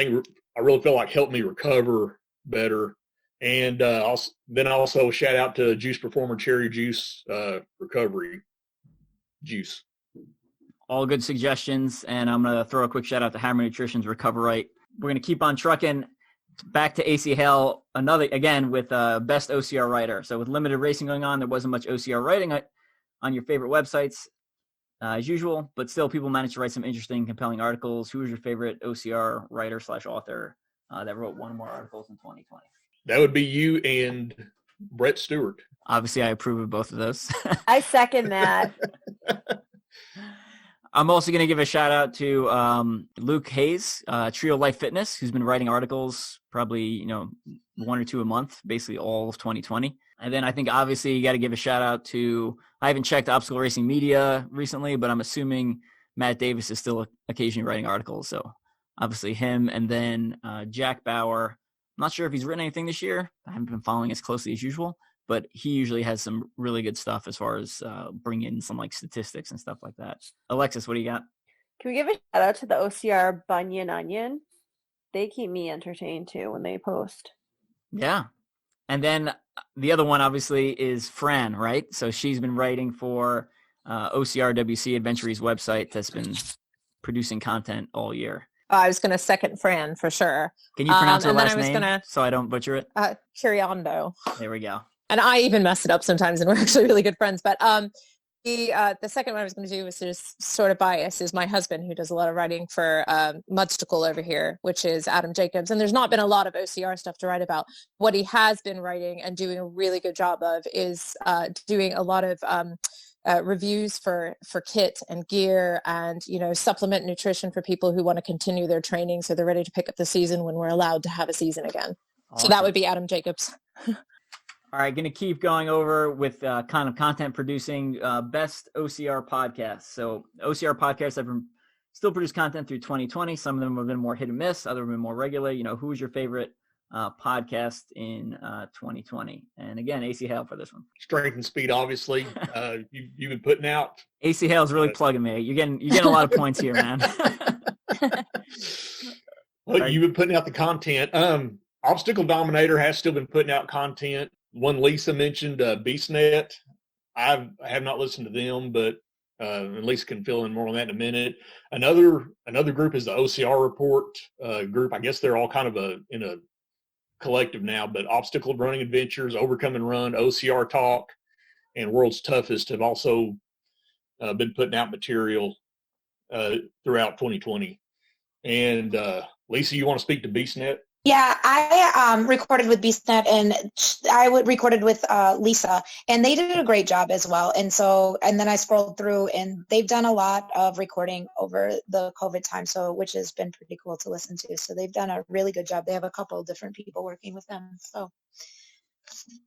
C: really feel like helped me recover better. And also shout out to Juice Performer Cherry Juice Recovery Juice.
A: All good suggestions, and I'm going to throw a quick shout out to Hammer Nutrition's Recover Right. We're going to keep on trucking back to AC Hale, again with best OCR writer. So with limited racing going on, there wasn't much OCR writing on your favorite websites as usual, but still people managed to write some interesting, compelling articles. Who was your favorite OCR writer / author that wrote one or more articles in 2020?
C: That would be you and Brett Stewart.
A: Obviously, I approve of both of those.
F: I second that.
A: I'm also going to give a shout out to Luke Hayes, Trio Life Fitness, who's been writing articles probably, 1 or 2 a month, basically all of 2020. And then I think obviously you got to give a shout out to, I haven't checked Obstacle Racing Media recently, but I'm assuming Matt Davis is still occasionally writing articles. So obviously him, and then Jack Bauer. I'm not sure if he's written anything this year. I haven't been following as closely as usual, but he usually has some really good stuff as far as bringing in some like statistics and stuff like that. Alexis, what do you got?
F: Can we give a shout out to the OCR Bunyan Onion? They keep me entertained too when they post.
A: Yeah. And then the other one obviously is Fran, right? So she's been writing for OCR WC Adventure's website that's been producing content all year.
D: I was going to second Fran for sure.
A: Can you pronounce her last name so I don't butcher it?
D: Kiriondo.
A: There we go.
D: And I even mess it up sometimes, and we're actually really good friends. But the second one I was going to do was just sort of bias is my husband, who does a lot of writing for Muddies over here, which is Adam Jacobs. And there's not been a lot of OCR stuff to write about. What he has been writing and doing a really good job of is doing a lot of reviews for kit and gear and, supplement nutrition for people who want to continue their training so they're ready to pick up the season when we're allowed to have a season again. Awesome. So that would be Adam Jacobs.
A: All right, going to keep going over with kind of content producing best OCR podcasts. So OCR podcasts have still produced content through 2020. Some of them have been more hit and miss. Others have been more regular. Who was your favorite podcast in 2020? And again, AC Hale for this one.
C: Strength and Speed, obviously. You've been putting out.
A: AC Hale's really plugging me. You're getting a lot of points here, man.
C: Well, you've been putting out the content. Obstacle Dominator has still been putting out content. One Lisa mentioned, BeastNet. I have not listened to them, but Lisa can fill in more on that in a minute. Another group is the OCR Report group. I guess they're all kind of in a collective now, but Obstacle Running Adventures, Overcome and Run, OCR Talk, and World's Toughest have also been putting out material throughout 2020. And Lisa, you want to speak to BeastNet?
B: Yeah, I recorded with BeastNet, and I recorded with Lisa, and they did a great job as well. And then I scrolled through, and they've done a lot of recording over the COVID time, which has been pretty cool to listen to. So they've done a really good job. They have a couple of different people working with them. So,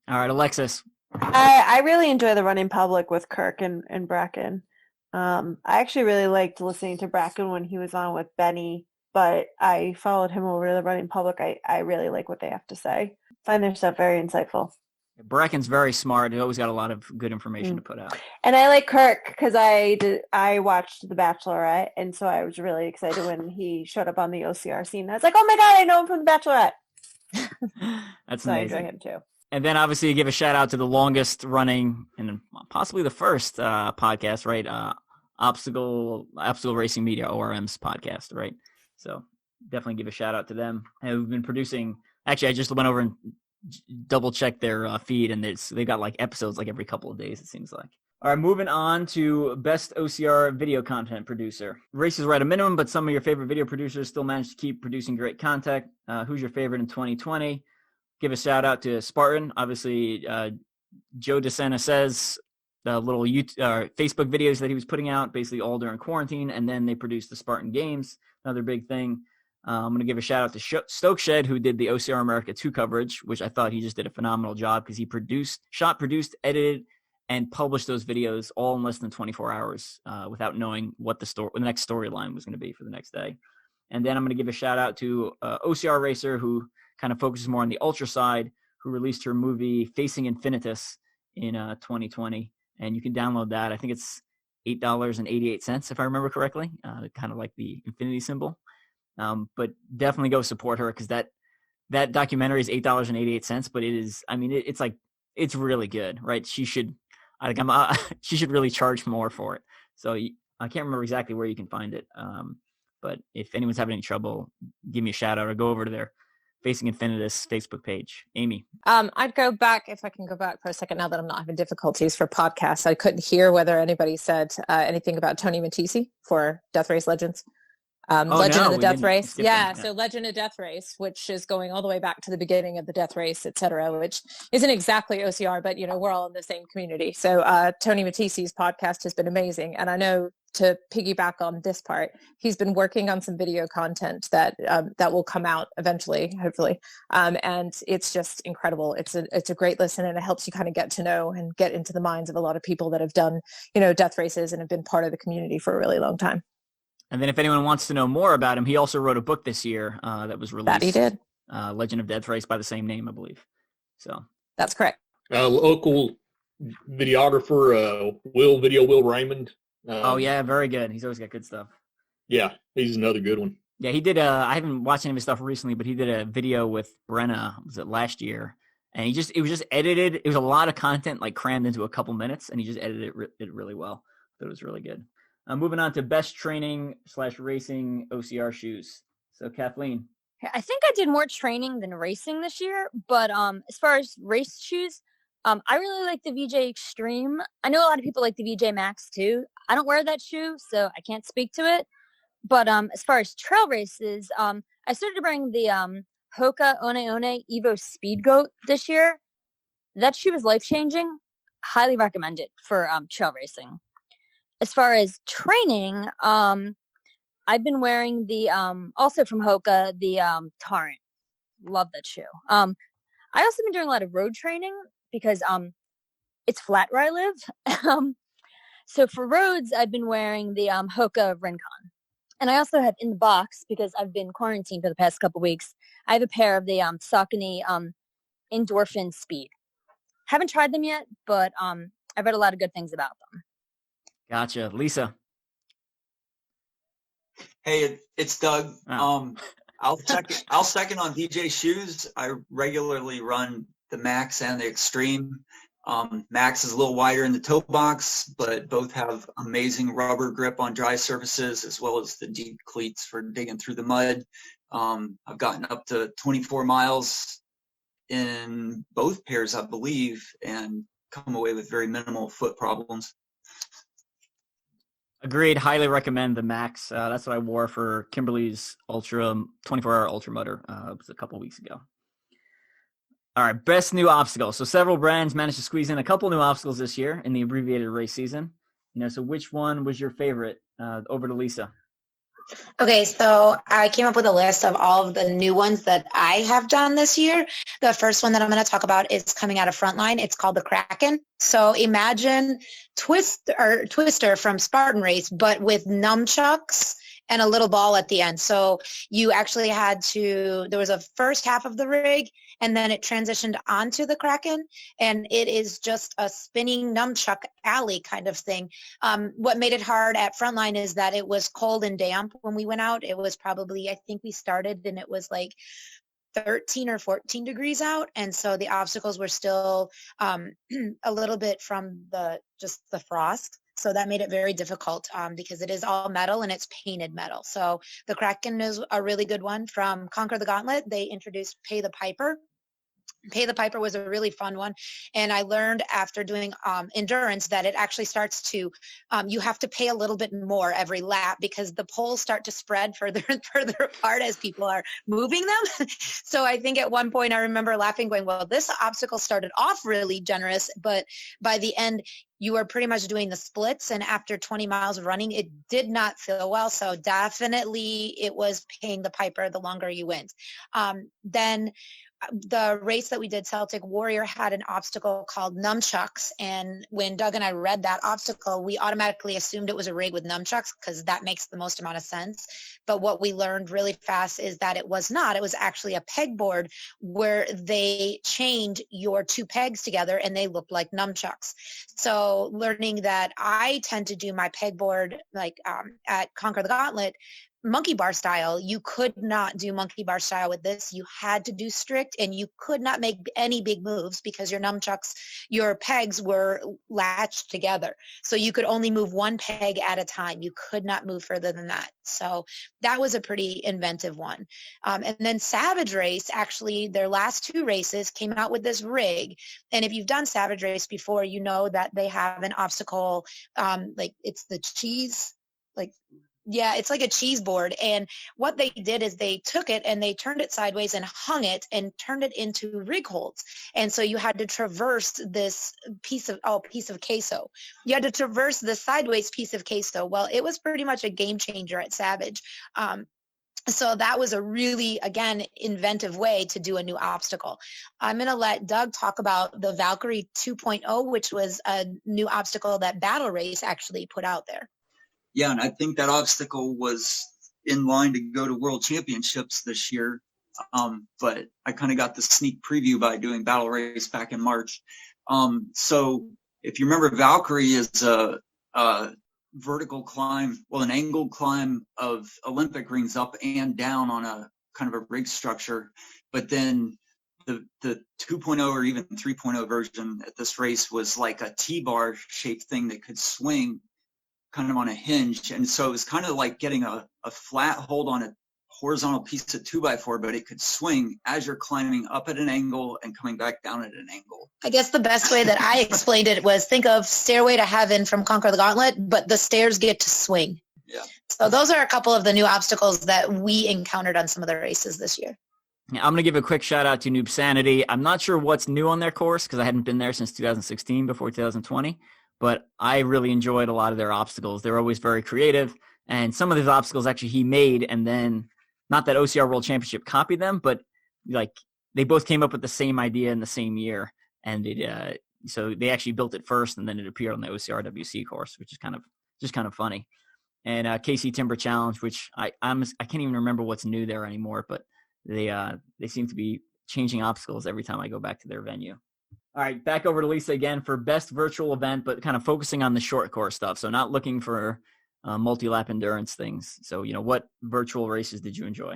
A: all right, Alexis.
F: I really enjoy the Running Public with Kirk and Bracken. I actually really liked listening to Bracken when he was on with Benny, but I followed him over to the Running Public. I really like what they have to say. Find their stuff very insightful.
A: Bracken's very smart. He always got a lot of good information to put out.
F: And I like Kirk because I watched The Bachelorette, and so I was really excited when he showed up on the OCR scene. I was like, oh my God, I know him from The Bachelorette.
A: That's
F: so
A: amazing.
F: I enjoy him too.
A: And then obviously you give a shout out to the longest running and possibly the first podcast, right? Obstacle Racing Media, ORM's podcast, right? So definitely give a shout out to them. And we've been producing. Actually, I just went over and double checked their feed, and they've got like episodes like every couple of days. It seems like. All right, moving on to best OCR video content producer. Races were at a minimum, but some of your favorite video producers still managed to keep producing great content. Who's your favorite in 2020? Give a shout out to Spartan. Obviously, Joe DeSena says the little Facebook videos that he was putting out basically all during quarantine, and then they produced the Spartan Games, another big thing. I'm going to give a shout out to Stoke Shed, who did the OCR America 2 coverage, which I thought he just did a phenomenal job because he produced, edited, and published those videos all in less than 24 hours without knowing what the next storyline was going to be for the next day. And then I'm going to give a shout out to OCR Racer, who kind of focuses more on the ultra side, who released her movie Facing Infinitus in 2020. And you can download that. I think it's $8.88, if I remember correctly, kind of like the infinity symbol. But definitely go support her because that documentary is $8.88, but it is, I mean, it's really good, right? She should really charge more for it. So I can't remember exactly where you can find it. But if anyone's having any trouble, give me a shout out or go over to their Facing Infinitus Facebook page. Amie.
D: I'd go back, if I can go back for a second now that I'm not having difficulties for podcasts. I couldn't hear whether anybody said anything about Tony Matisse for Death Race Legends. Legend of the Death Race. Yeah, so Legend of Death Race, which is going all the way back to the beginning of the Death Race, et cetera, which isn't exactly OCR, but, we're all in the same community. So Tony Matisse's podcast has been amazing. And I know, to piggyback on this part, he's been working on some video content that will come out eventually, hopefully. And it's just incredible. It's a great listen, and it helps you kind of get to know and get into the minds of a lot of people that have done, death races and have been part of the community for a really long time.
A: And then if anyone wants to know more about him, he also wrote a book this year that was released.
D: That he did.
A: Legend of Death Race by the same name, I believe. So
D: that's correct.
C: Local videographer, Will Raymond.
A: Oh, yeah, very good. He's always got good stuff.
C: Yeah, he's another good one.
A: Yeah, he did I haven't watched any of his stuff recently, but he did a video with Brenna, was it last year? And it was just edited. It was a lot of content like crammed into a couple minutes, and he just edited it really well. So it was really good. Moving on to best training / racing OCR shoes. So Kathleen.
G: I think I did more training than racing this year, but as far as race shoes, I really like the VJ Extreme. I know a lot of people like the VJ Max too. I don't wear that shoe, so I can't speak to it. But as far as trail races, I started wearing the Hoka One Evo Speed Goat this year. That shoe is life-changing. Highly recommend it for trail racing. As far as training, I've been wearing the also from Hoka, the Torrent. Love that shoe. I also been doing a lot of road training because it's flat where I live. So for roads, I've been wearing the Hoka Rincon. And I also have in the box, because I've been quarantined for the past couple weeks, I have a pair of the Saucony Endorphin Speed. Haven't tried them yet, but I've read a lot of good things about them.
A: Gotcha. Lisa.
E: Hey, it's Doug.
A: Oh.
E: I'll second on DJ shoes. I regularly run the Max and the Extreme. Max is a little wider in the toe box, but both have amazing rubber grip on dry surfaces, as well as the deep cleats for digging through the mud. I've gotten up to 24 miles in both pairs, I believe, and come away with very minimal foot problems.
A: Agreed. Highly recommend the Max. That's what I wore for Kimberly's Ultra 24-hour Ultra Mudder. It was a couple weeks ago. All right, best new obstacle. So several brands managed to squeeze in a couple new obstacles this year in the abbreviated race season. So which one was your favorite? Over to Lisa.
B: Okay, so I came up with a list of all of the new ones that I have done this year. The first one that I'm going to talk about is coming out of Frontline. It's called the Kraken. So imagine Twister from Spartan Race, but with nunchucks and a little ball at the end. So you actually there was a first half of the rig, and then it transitioned onto the Kraken, and it is just a spinning nunchuck alley kind of thing. What made it hard at Frontline is that it was cold and damp when we went out. It was probably, I think we started and it was like 13 or 14 degrees out, and so the obstacles were still a little bit from the frost. So that made it very difficult because it is all metal and it's painted metal. So the Kraken is a really good one. From Conquer the Gauntlet, they introduced Pay the Piper. Pay the Piper was a really fun one. And I learned after doing endurance that it actually starts to, you have to pay a little bit more every lap because the poles start to spread further and further apart as people are moving them. So I think at one point I remember laughing going, well, this obstacle started off really generous, but by the end, you are pretty much doing the splits. And after 20 miles of running, it did not feel well. So definitely it was paying the piper the longer you went. Then the race that we did, Celtic Warrior, had an obstacle called nunchucks. And when Doug and I read that obstacle, we automatically assumed it was a rig with nunchucks because that makes the most amount of sense. But what we learned really fast is that it was not. It was actually a pegboard where they chained your two pegs together and they looked like nunchucks. So learning that I tend to do my pegboard like at Conquer the Gauntlet, monkey bar style. You could not do monkey bar style with this. You had to do strict, and you could not make any big moves because your nunchucks, your pegs were latched together. So you could only move one peg at a time. You could not move further than that. So that was a pretty inventive one. And then Savage Race, actually, their last two races came out with this rig. And if you've done Savage Race before, you know that they have an obstacle, like it's the cheese, yeah, it's like a cheese board. And what they did is they took it and they turned it sideways and hung it and turned it into rig holds. And so you had to traverse this piece of queso. You had to traverse this sideways piece of queso. Well, it was pretty much a game changer at Savage. So that was a really, again, inventive way to do a new obstacle. I'm going to let Doug talk about the Valkyrie 2.0, which was a new obstacle that Battle Race actually put out there.
E: Yeah, and I think that obstacle was in line to go to World Championships this year. But I kind of got the sneak preview by doing Battle Race back in March. So if you remember, Valkyrie is a vertical climb, well, an angled climb of Olympic rings up and down on a kind of a rig structure. But then the 2.0 or even 3.0 version at this race was like a T-bar shaped thing that could swing kind of on a hinge. And so it was kind of like getting a flat hold on a horizontal piece of 2x4, but it could swing as you're climbing up at an angle and coming back down at an angle.
B: I guess the best way that I explained it was think of Stairway to Heaven from Conquer the Gauntlet, but the stairs get to swing.
E: Yeah.
B: So those are a couple of the new obstacles that we encountered on some of the races this year.
A: Yeah, I'm going to give a quick shout out to Noob Sanity. I'm not sure what's new on their course because I hadn't been there since 2016 before 2020. But I really enjoyed a lot of their obstacles. They're always very creative. And some of these obstacles actually he made, and then not that OCR World Championship copied them, but like they both came up with the same idea in the same year. And so they actually built it first, and then it appeared on the OCR WC course, which is kind of funny. And KC Timber Challenge, which I can't even remember what's new there anymore, but they seem to be changing obstacles every time I go back to their venue. All right, back over to Lisa again for best virtual event, but kind of focusing on the short course stuff. So not looking for multi-lap endurance things. So, what virtual races did you enjoy?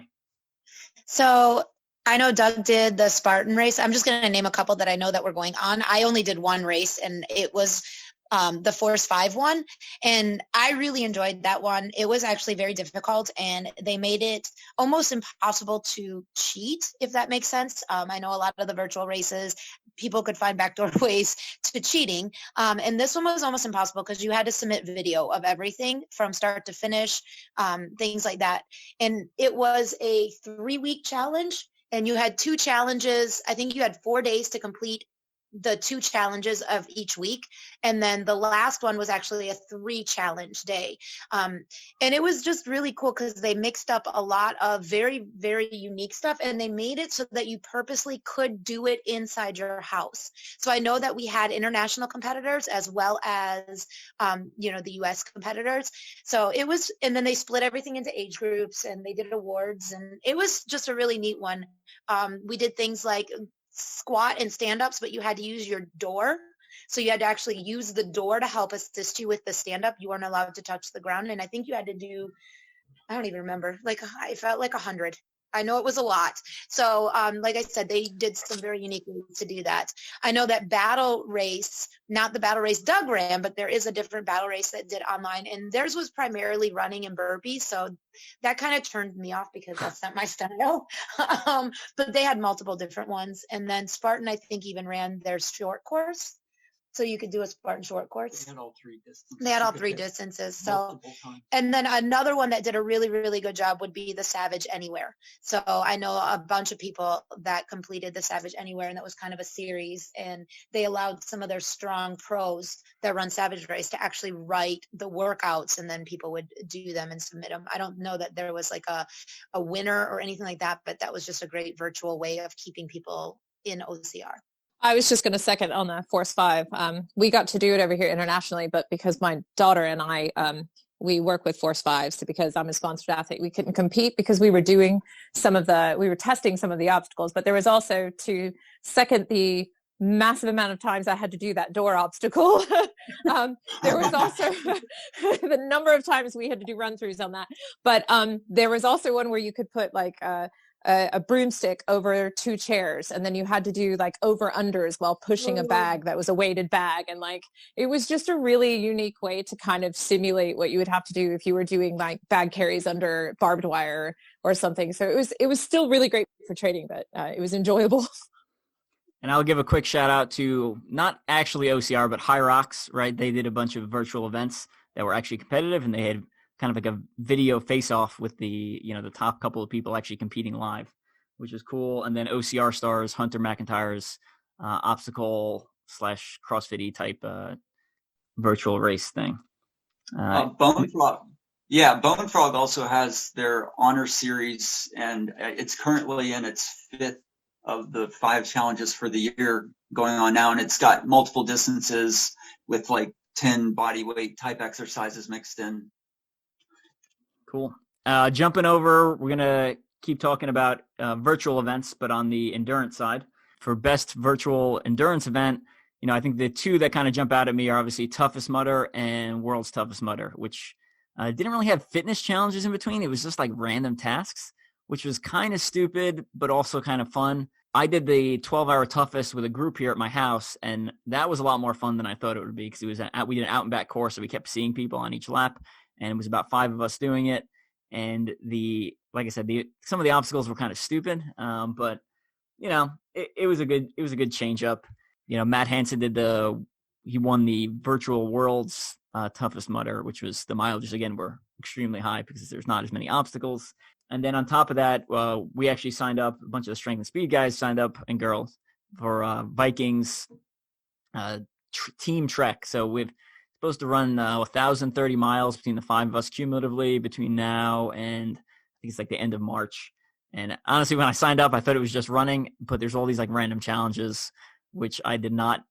B: So I know Doug did the Spartan race. I'm just going to name a couple that I know that we're going on. I only did one race, and it was the Force 5 one. And I really enjoyed that one. It was actually very difficult, and they made it almost impossible to cheat, if that makes sense. I know a lot of the virtual races, people could find backdoor ways to cheating. And this one was almost impossible because you had to submit video of everything from start to finish, things like that. And it was a 3-week challenge, and you had 2 challenges. I think you had 4 days to complete the 2 challenges of each week. And then the last one was actually a 3 challenge day. And it was just really cool because they mixed up a lot of very, very unique stuff, and they made it so that you purposely could do it inside your house. So I know that we had international competitors as well as, the US competitors. So it was, and then they split everything into age groups, and they did awards, and it was just a really neat one. We did things like squat and stand-ups, but you had to use your door. So you had to actually use the door to help assist you with the stand-up. You weren't allowed to touch the ground. And I think you had to do, I don't even remember, I felt like 100. I know it was a lot. So like I said, they did some very unique ways to do that. I know that battle race, not the battle race Doug ran, but there is a different battle race that did online, and theirs was primarily running and burpees. So that kind of turned me off because that's not my style. But they had multiple different ones. And then Spartan, I think, even ran their short course. So you could do a Spartan short course.
E: They had all 3 distances.
B: They had all 3 distances. So, and then another one that did a really, really good job would be the Savage Anywhere. So I know a bunch of people that completed the Savage Anywhere, and that was kind of a series. And they allowed some of their strong pros that run Savage Race to actually write the workouts, and then people would do them and submit them. I don't know that there was like a winner or anything like that, but that was just a great virtual way of keeping people in OCR.
D: I was just going to second on the Force 5. We got to do it over here internationally, but because my daughter and I, we work with Force 5, so because I'm a sponsored athlete, we couldn't compete because we were doing we were testing some of the obstacles, but there was also, to second the massive amount of times I had to do that door obstacle. There was also the number of times we had to do run-throughs on that. But there was also one where you could put like a broomstick over 2 chairs, and then you had to do like over-unders while pushing a bag that was a weighted bag. And like, it was just a really unique way to kind of simulate what you would have to do if you were doing like bag carries under barbed wire or something. So it was still really great for training, but it was enjoyable.
A: And I'll give a quick shout out to not actually OCR, but High Rocks, right? They did a bunch of virtual events that were actually competitive, and they had kind of like a video face-off with the top couple of people actually competing live, which is cool. And then OCR stars, Hunter McIntyre's obstacle / CrossFit type virtual race thing.
E: Bone Frog. Yeah, Bone Frog also has their honor series, and it's currently in its 5th of the 5 challenges for the year going on now. And it's got multiple distances with like 10 body weight type exercises mixed in.
A: Cool. Jumping over, we're going to keep talking about virtual events, but on the endurance side. For best virtual endurance event, I think the 2 that kind of jump out at me are obviously Toughest Mudder and World's Toughest Mudder, which didn't really have fitness challenges in between. It was just like random tasks, which was kind of stupid, but also kind of fun. I did the 12-hour toughest with a group here at my house, and that was a lot more fun than I thought it would be because we did an out and back course, so we kept seeing people on each lap. And it was about 5 of us doing it. And like I said, some of the obstacles were kind of stupid, but it was a good change up. Matt Hansen he won the virtual world's toughest mudder, which was the mileages again were extremely high because there's not as many obstacles. And then on top of that, we actually signed up, a bunch of the strength and speed guys signed up, and girls, for Vikings team trek. So we've supposed to run 1,030 miles between the 5 of us cumulatively between now and I think it's like the end of March. And honestly, when I signed up, I thought it was just running, but there's all these like random challenges, which I did not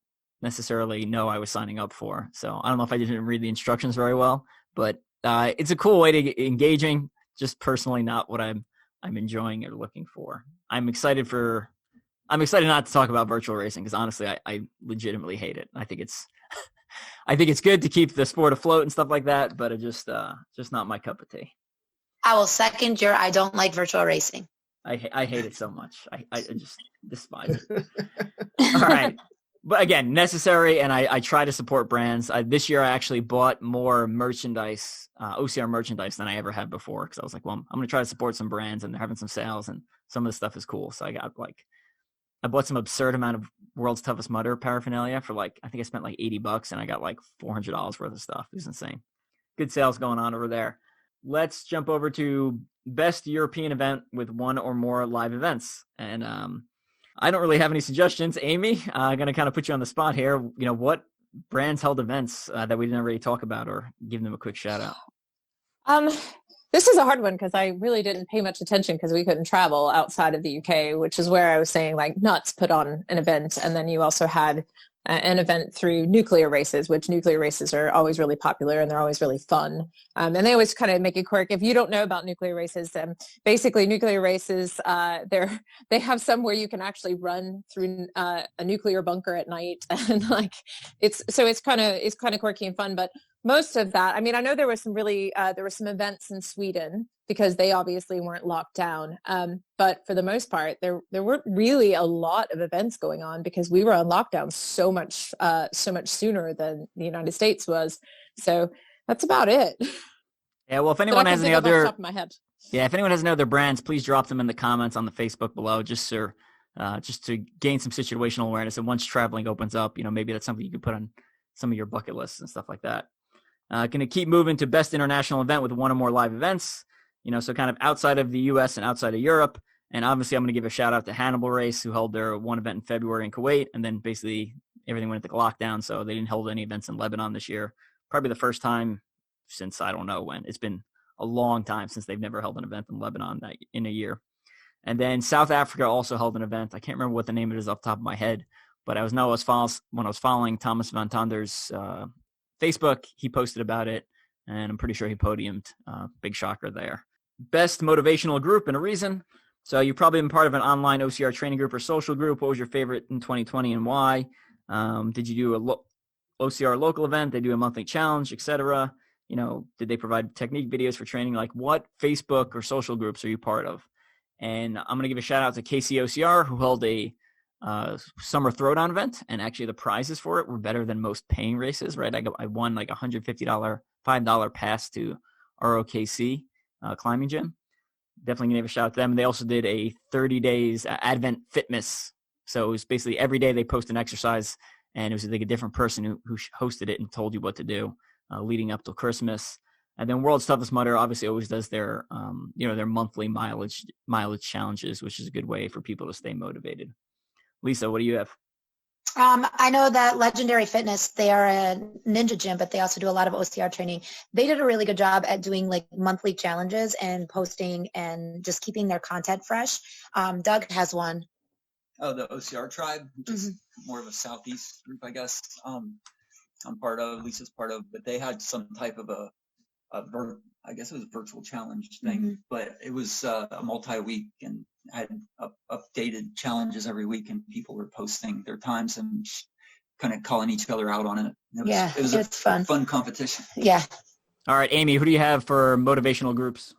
A: necessarily know I was signing up for. So I don't know if I didn't read the instructions very well, but it's a cool way to get engaging, just personally not what I'm enjoying or looking for. I'm excited not to talk about virtual racing because honestly, I legitimately hate it. I think it's good to keep the sport afloat and stuff like that, but it just not my cup of tea.
B: I will second I don't like virtual racing.
A: I hate it so much. I just despise it. All right. But again, necessary, and I try to support brands. This year I actually bought more merchandise, OCR merchandise than I ever had before, because I was like, well, I'm going to try to support some brands, and they're having some sales, and some of the stuff is cool. So I bought some absurd amount of World's Toughest Mudder paraphernalia for I think I spent like $80, and I got like $400 worth of stuff. It was insane. Good sales going on over there. Let's jump over to best European event with one or more live events. And I don't really have any suggestions. Amie, I'm going to kind of put you on the spot here. What brands held events that we didn't already talk about, or give them a quick shout out?
D: This is a hard one because I really didn't pay much attention because we couldn't travel outside of the UK, which is where I was saying Nuts put on an event. And then you also had an event through nuclear races, which nuclear races are always really popular and they're always really fun. And they always kind of make it quirk. If you don't know about nuclear races, basically nuclear races, they have some where you can actually run through a nuclear bunker at night. And it's kind of quirky and fun, but most of that, I mean, I know there was some events in Sweden because they obviously weren't locked down. But for the most part, there weren't really a lot of events going on because we were on lockdown so much sooner than the United States was. So that's about it.
A: Yeah. Well, if anyone has any other,
D: top of my head.
A: Yeah, if anyone has any other brands, please drop them in the comments on the Facebook below, just to gain some situational awareness. And once traveling opens up, maybe that's something you could put on some of your bucket lists and stuff like that. Going to keep moving to best international event with one or more live events, so kind of outside of the U.S. and outside of Europe. And obviously, I'm going to give a shout out to Hannibal Race, who held their one event in February in Kuwait, and then basically everything went into lockdown, so they didn't hold any events in Lebanon this year. Probably the first time since I don't know when. It's been a long time since they've never held an event in Lebanon in a year. And then South Africa also held an event. I can't remember what the name of it is off the top of my head, but when I was following Thomas Van Tonder's Facebook, he posted about it, and I'm pretty sure he podiumed. Big shocker there. Best motivational group and a reason. So you've probably been part of an online OCR training group or social group. What was your favorite in 2020 and why? Did you do a OCR local event? They do a monthly challenge, etc. Did they provide technique videos for training? What Facebook or social groups are you part of? And I'm going to give a shout out to KCOCR, who held a summer throwdown event, and actually the prizes for it were better than most paying races, right? I won like $150 $5 pass to ROKC climbing gym. Definitely gonna give a shout out to them. And they also did a 30 days Advent Fitness. So it was basically every day they post an exercise, and it was like a different person who hosted it and told you what to do leading up till Christmas. And then World's Toughest Mudder obviously always does their their monthly mileage challenges, which is a good way for people to stay motivated. Lisa, what do you have?
B: I know that Legendary Fitness, they are a ninja gym, but they also do a lot of OCR training. They did a really good job at doing monthly challenges and posting and just keeping their content fresh. Doug has one.
E: Oh, the OCR Tribe, which is more of a Southeast group, I guess. I'm part of, Lisa's part of, but they had some type of I guess it was a virtual challenge thing, but it was a multi-week and had updated challenges every week, and people were posting their times and kind of calling each other out on it. It was a fun competition.
B: Yeah.
A: All right, Amie, who do you have for motivational groups?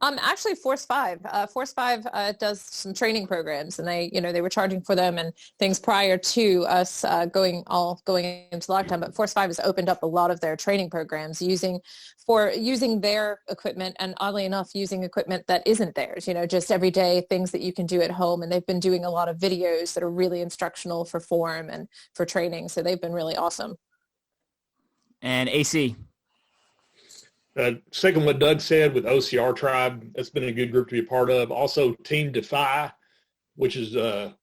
D: Actually, Force 5. Force 5 does some training programs, and they were charging for them and things prior to us going into lockdown. But Force 5 has opened up a lot of their training programs using their equipment, and oddly enough, using equipment that isn't theirs. Just everyday things that you can do at home. And they've been doing a lot of videos that are really instructional for form and for training. So they've been really awesome.
A: And AC.
C: Second, what Doug said with OCR Tribe, that's been a good group to be a part of. Also, Team Defy, which is a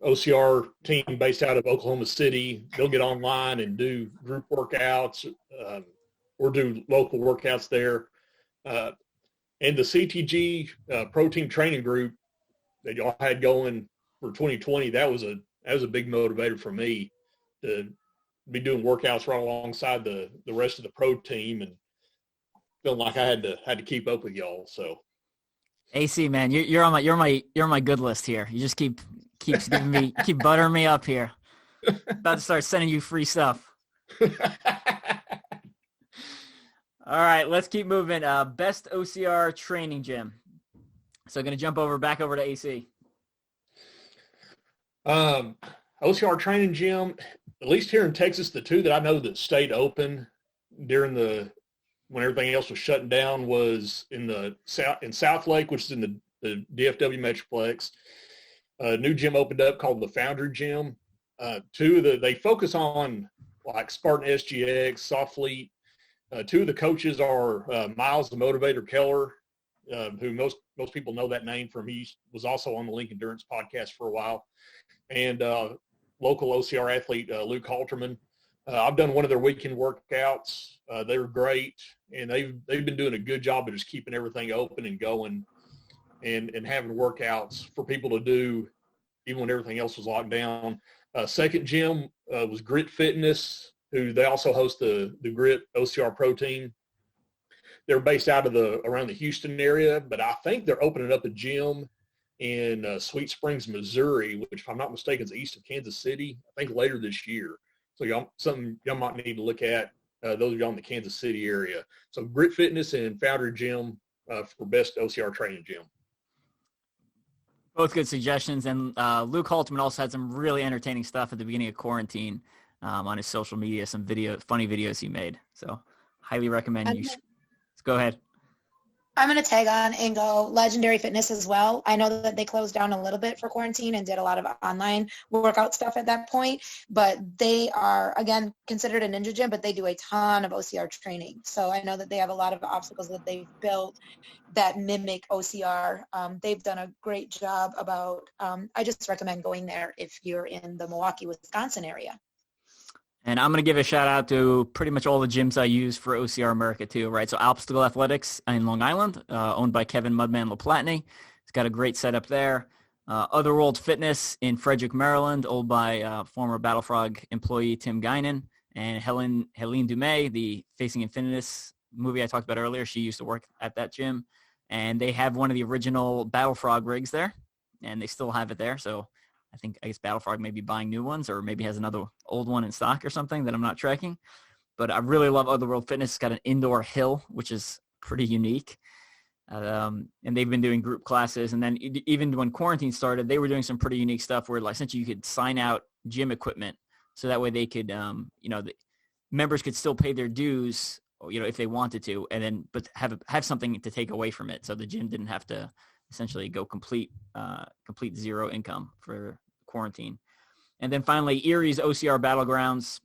C: OCR team based out of Oklahoma City. They'll get online and do group workouts or do local workouts there. And the CTG Pro Team Training Group that y'all had going for 2020, that was a big motivator for me to be doing workouts right alongside the rest of the pro team, and feeling like I had to keep up with y'all. So,
A: AC, man, you're on my good list here. You just keep giving me, keep buttering me up here. About to start sending you free stuff. All right, let's keep moving. Best OCR training gym. So going to back over to AC.
C: OCR training gym, at least here in Texas, the two that I know that stayed open during when everything else was shutting down was in South Lake, which is in the DFW Metroplex. A new gym opened up called the Foundry Gym. They focus on like Spartan SGX, Soft Fleet. Two of the coaches are Miles the Motivator Keller, who most people know that name from. He was also on the Link Endurance podcast for a while, and local OCR athlete Luke Halterman. I've done one of their weekend workouts. They were great, and they've been doing a good job of just keeping everything open and going, and having workouts for people to do even when everything else was locked down. Second gym was Grit Fitness, who they also host the Grit OCR Pro Team. They're based out of around the Houston area, but I think they're opening up a gym in Sweet Springs, Missouri, which, if I'm not mistaken, is east of Kansas City, I think later this year. So something y'all might need to look at, those of y'all in the Kansas City area. So Grit Fitness and Foundry Gym for best OCR training gym.
A: Both good suggestions. And Luke Halterman also had some really entertaining stuff at the beginning of quarantine on his social media, some funny videos he made. So highly recommend you. Go ahead.
B: I'm going to tag on and go Legendary Fitness as well. I know that they closed down a little bit for quarantine and did a lot of online workout stuff at that point, but they are, again, considered a ninja gym, but they do a ton of OCR training. So I know that they have a lot of obstacles that they've built that mimic OCR. They've done a great job about, I just recommend going there if you're in the Milwaukee, Wisconsin area.
A: And I'm going to give a shout out to pretty much all the gyms I use for OCR America too, right? So Obstacle Athletics in Long Island, owned by Kevin Mudman LaPlatney. He's got a great setup there. Otherworld Fitness in Frederick, Maryland, owned by former Battle Frog employee Tim Guinan. And Helene Dumais, the Facing Infinitus movie I talked about earlier, she used to work at that gym. And they have one of the original Battle Frog rigs there, and they still have it there. So I guess Battle Frog may be buying new ones, or maybe has another old one in stock or something that I'm not tracking. But I really love Otherworld Fitness. It's got an indoor hill, which is pretty unique. And they've been doing group classes. And then even when quarantine started, they were doing some pretty unique stuff where, like, essentially you could sign out gym equipment. So that way they could, the members could still pay their dues, if they wanted to, and then, but have something to take away from it. So the gym didn't have to essentially go complete zero income for quarantine. And then finally, Erie's OCR Battlegrounds.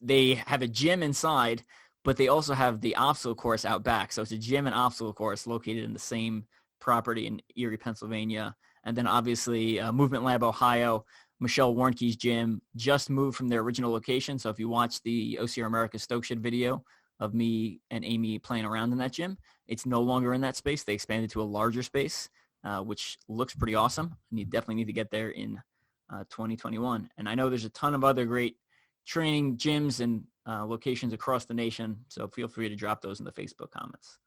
A: They have a gym inside, but they also have the obstacle course out back. So it's a gym and obstacle course located in the same property in Erie, Pennsylvania. And then obviously Movement Lab Ohio, Michelle Warnke's gym just moved from their original location. So if you watch the OCR America Stokeshed video of me and Amie playing around in that gym, it's no longer in that space. They expanded to a larger space, which looks pretty awesome. And you definitely need to get there in 2021. And I know there's a ton of other great training gyms and locations across the nation. So feel free to drop those in the Facebook comments.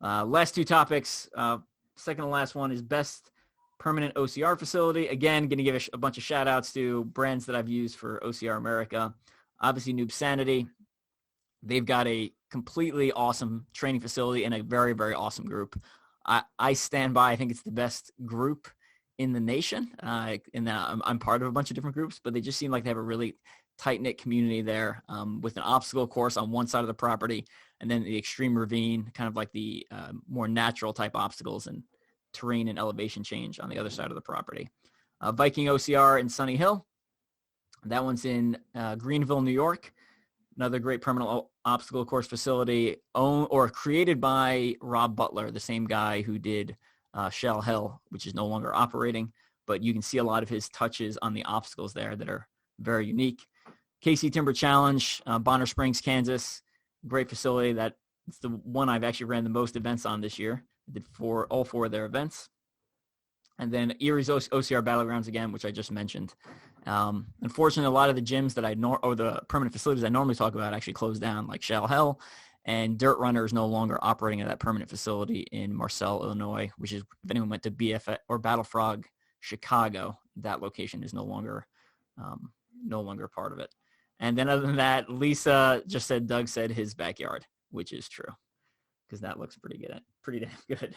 A: Last two topics. Second to last one is best permanent OCR facility. Again, going to give a bunch of shout outs to brands that I've used for OCR America. Obviously, Noob Sanity. They've got a completely awesome training facility and a very, very awesome group. I stand by. I think it's the best group in the nation. I'm part of a bunch of different groups, but they just seem like they have a really tight-knit community there with an obstacle course on one side of the property and then the extreme ravine, kind of like the more natural type obstacles and terrain and elevation change on the other side of the property. Viking OCR in Sunny Hill. That one's in Greenville, New York. Another great permanent obstacle course facility owned or created by Rob Butler, the same guy who did Shell Hill, which is no longer operating, but you can see a lot of his touches on the obstacles there that are very unique. KC Timber Challenge, Bonner Springs, Kansas, great facility. That's the one I've actually ran the most events on this year. I did all four of their events. And then Erie's OCR Battlegrounds again, which I just mentioned. Unfortunately, a lot of the gyms that or the permanent facilities I normally talk about actually closed down, like Shell Hill, and Dirt Runner is no longer operating at that permanent facility in Marcel, Illinois, which is, if anyone went to BF or Battle Frog Chicago, that location is no longer part of it. And then other than that, Lisa just said Doug said his backyard, which is true, because that looks pretty damn good.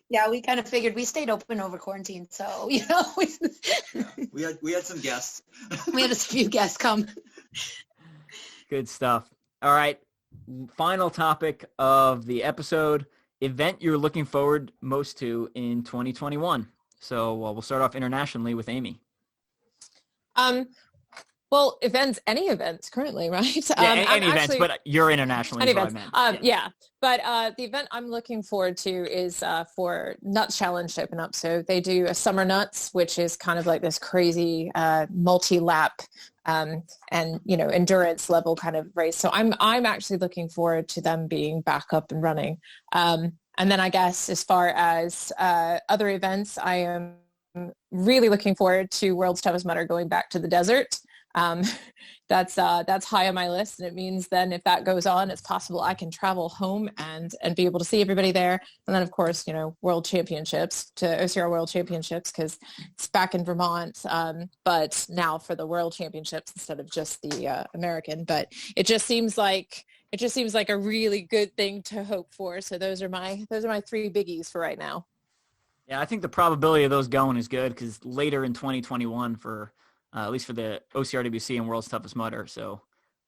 B: Yeah, we kind of figured we stayed open over quarantine, so
E: we had some guests.
B: We had a few guests come.
A: Good stuff. All right, final topic of the episode: event you're looking forward most to in 2021. So we'll start off internationally with Amie.
D: Well, any events currently, right?
A: Yeah, any events, but you're internationally.
D: Any events. Yeah. But the event I'm looking forward to is for Nuts Challenge to open up. So they do a Summer Nuts, which is kind of like this crazy multi-lap and endurance level kind of race. So I'm actually looking forward to them being back up and running. And then I guess as far as other events, I am really looking forward to World's Toughest Mudder going back to the desert. That's high on my list, and it means then if that goes on, it's possible I can travel home and be able to see everybody there. And then of course, World Championships to OCR World Championships, because it's back in Vermont, but now for the World Championships instead of just the American. But it just seems like a really good thing to hope for. So those are my three biggies for right now.
A: Yeah, I think the probability of those going is good because later in 2021 for at least for the OCRWC and World's Toughest Mudder. So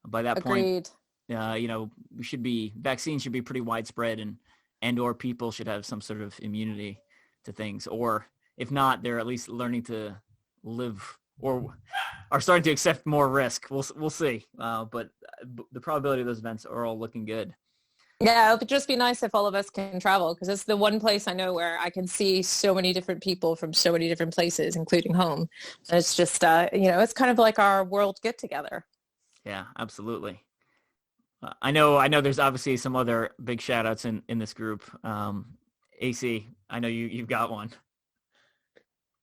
A: by that point, vaccines should be pretty widespread and or people should have some sort of immunity to things. Or if not, they're at least learning to live or are starting to accept more risk. We'll see. But the probability of those events are all looking good.
D: Yeah, it would just be nice if all of us can travel, because it's the one place I know where I can see so many different people from so many different places, including home. And it's just, it's kind of like our world get together.
A: Yeah, absolutely. I know there's obviously some other big shout outs in this group. AC, I know you've got one.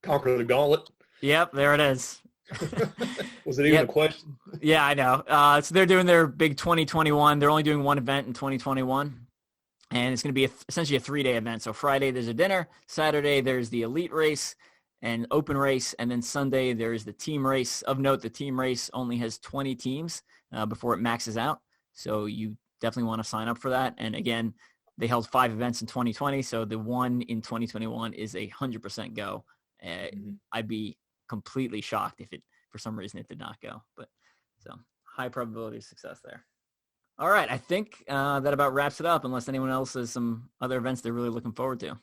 C: Conquer the Gauntlet.
A: Yep, there it is.
C: Was it even a question?
A: Yeah, I know. So they're doing their big 2021. They're only doing one event in 2021. And it's going to be essentially a 3-day event. So Friday, there's a dinner. Saturday, there's the elite race and open race. And then Sunday, there's the team race. Of note, the team race only has 20 teams before it maxes out. So you definitely want to sign up for that. And again, they held 5 events in 2020. So the one in 2021 is 100% go. I'd be completely shocked if for some reason it did not go, but so high probability of success there. All right, I think that about wraps it up, unless anyone else has some other events they're really looking forward to.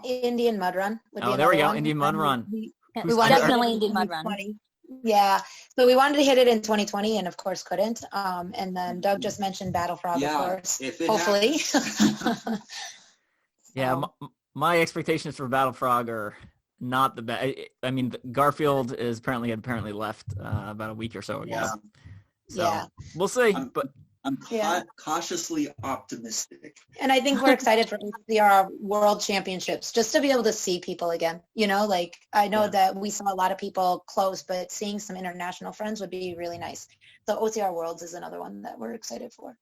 B: Indian Mud Run would be
A: there we go.
B: one.
A: Indian Mud Run.
B: We
G: definitely Indian Mud Run.
B: Yeah, so we wanted to hit it in 2020 and of course couldn't. And then Doug just mentioned Battle Frog, of course, hopefully.
A: Yeah, my expectations for Battle Frog are not the best. I mean, Garfield is apparently left about a week or so ago.
B: Yeah.
A: So we'll see.
E: I'm cautiously optimistic.
B: And I think we're excited for OCR World Championships just to be able to see people again. I know that we saw a lot of people close, but seeing some international friends would be really nice. So OCR Worlds is another one that we're excited for.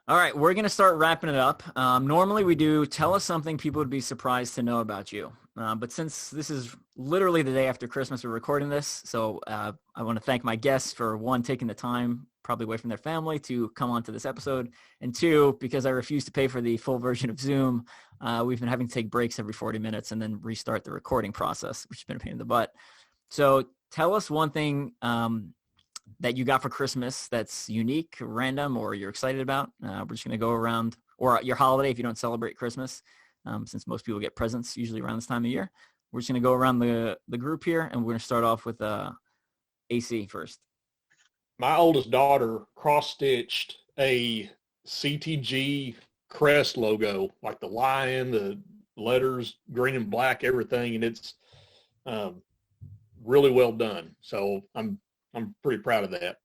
A: All right, we're going to start wrapping it up. Normally we do tell us something people would be surprised to know about you. But since this is literally the day after Christmas, we're recording this. So I want to thank my guests for, one, taking the time, probably away from their family, to come on to this episode. And two, because I refuse to pay for the full version of Zoom, we've been having to take breaks every 40 minutes and then restart the recording process, which has been a pain in the butt. So tell us one thing that you got for Christmas that's unique, random, or you're excited about. We're just going to go around, or your holiday if you don't celebrate Christmas, since most people get presents usually around this time of year. We're just going to go around the group here, and we're going to start off with AC first.
C: My oldest daughter cross-stitched a CTG crest logo, like the lion, the letters, green and black, everything, and it's really well done. So I'm pretty proud of that.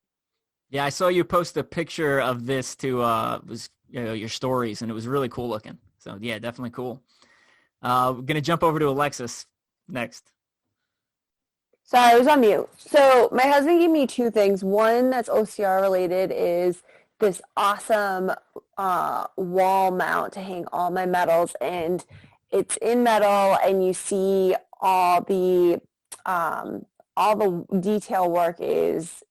A: Yeah, I saw you post a picture of this to your stories, and it was really cool looking. So yeah, definitely cool. We're gonna jump over to Alexis next.
F: Sorry, I was on mute. So my husband gave me 2 things. One that's OCR related is this awesome wall mount to hang all my medals, and it's in metal, and you see all the detail work is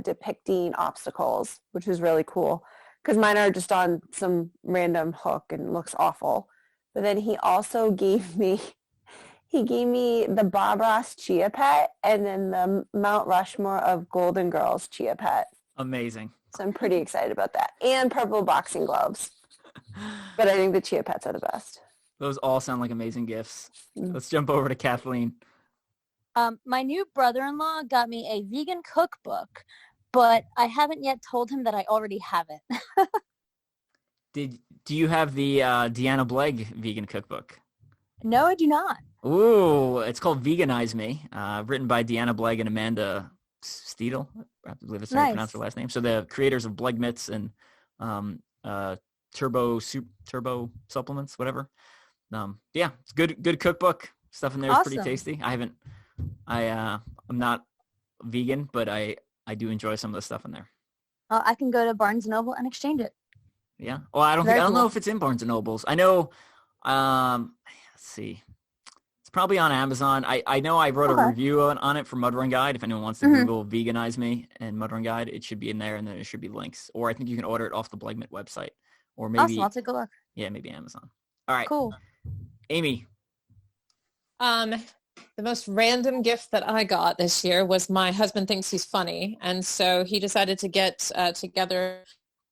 F: depicting obstacles, which is really cool because mine are just on some random hook and looks awful. But then he also gave me the Bob Ross Chia Pet and then the Mount Rushmore of Golden Girls Chia Pet.
A: Amazing.
F: So I'm pretty excited about that. And purple boxing gloves. But I think the Chia Pets are the best.
A: Those all sound like amazing gifts. Let's jump over to Kathleen.
G: My new brother-in-law got me a vegan cookbook, but I haven't yet told him that I already have it.
A: Do you have the Deanna Blegg vegan cookbook?
G: No, I do not.
A: Ooh, it's called Veganize Me, written by Deanna Blegg and Amanda Steedle. I believe that's how you pronounce her last name. So the creators of Blegg Mitts and Turbo supplements, whatever. Yeah, it's good cookbook. Stuff in there is pretty tasty. I'm not vegan, but I do enjoy some of the stuff in there.
G: I can go to Barnes & Noble and exchange it.
A: Yeah. Well, I don't know if it's in Barnes & Nobles. I know, let's see. It's probably on Amazon. I know I wrote a review on it for Mud Run Guide. If anyone wants to Google Veganize Me and Mud Run Guide, it should be in there, and then there should be links. Or I think you can order it off the Blegg Mitt website. Or maybe,
G: awesome. I'll take a look.
A: Yeah, maybe Amazon. All right.
G: Cool.
A: Amie.
D: The most random gift that I got this year was my husband thinks he's funny. And so he decided to get together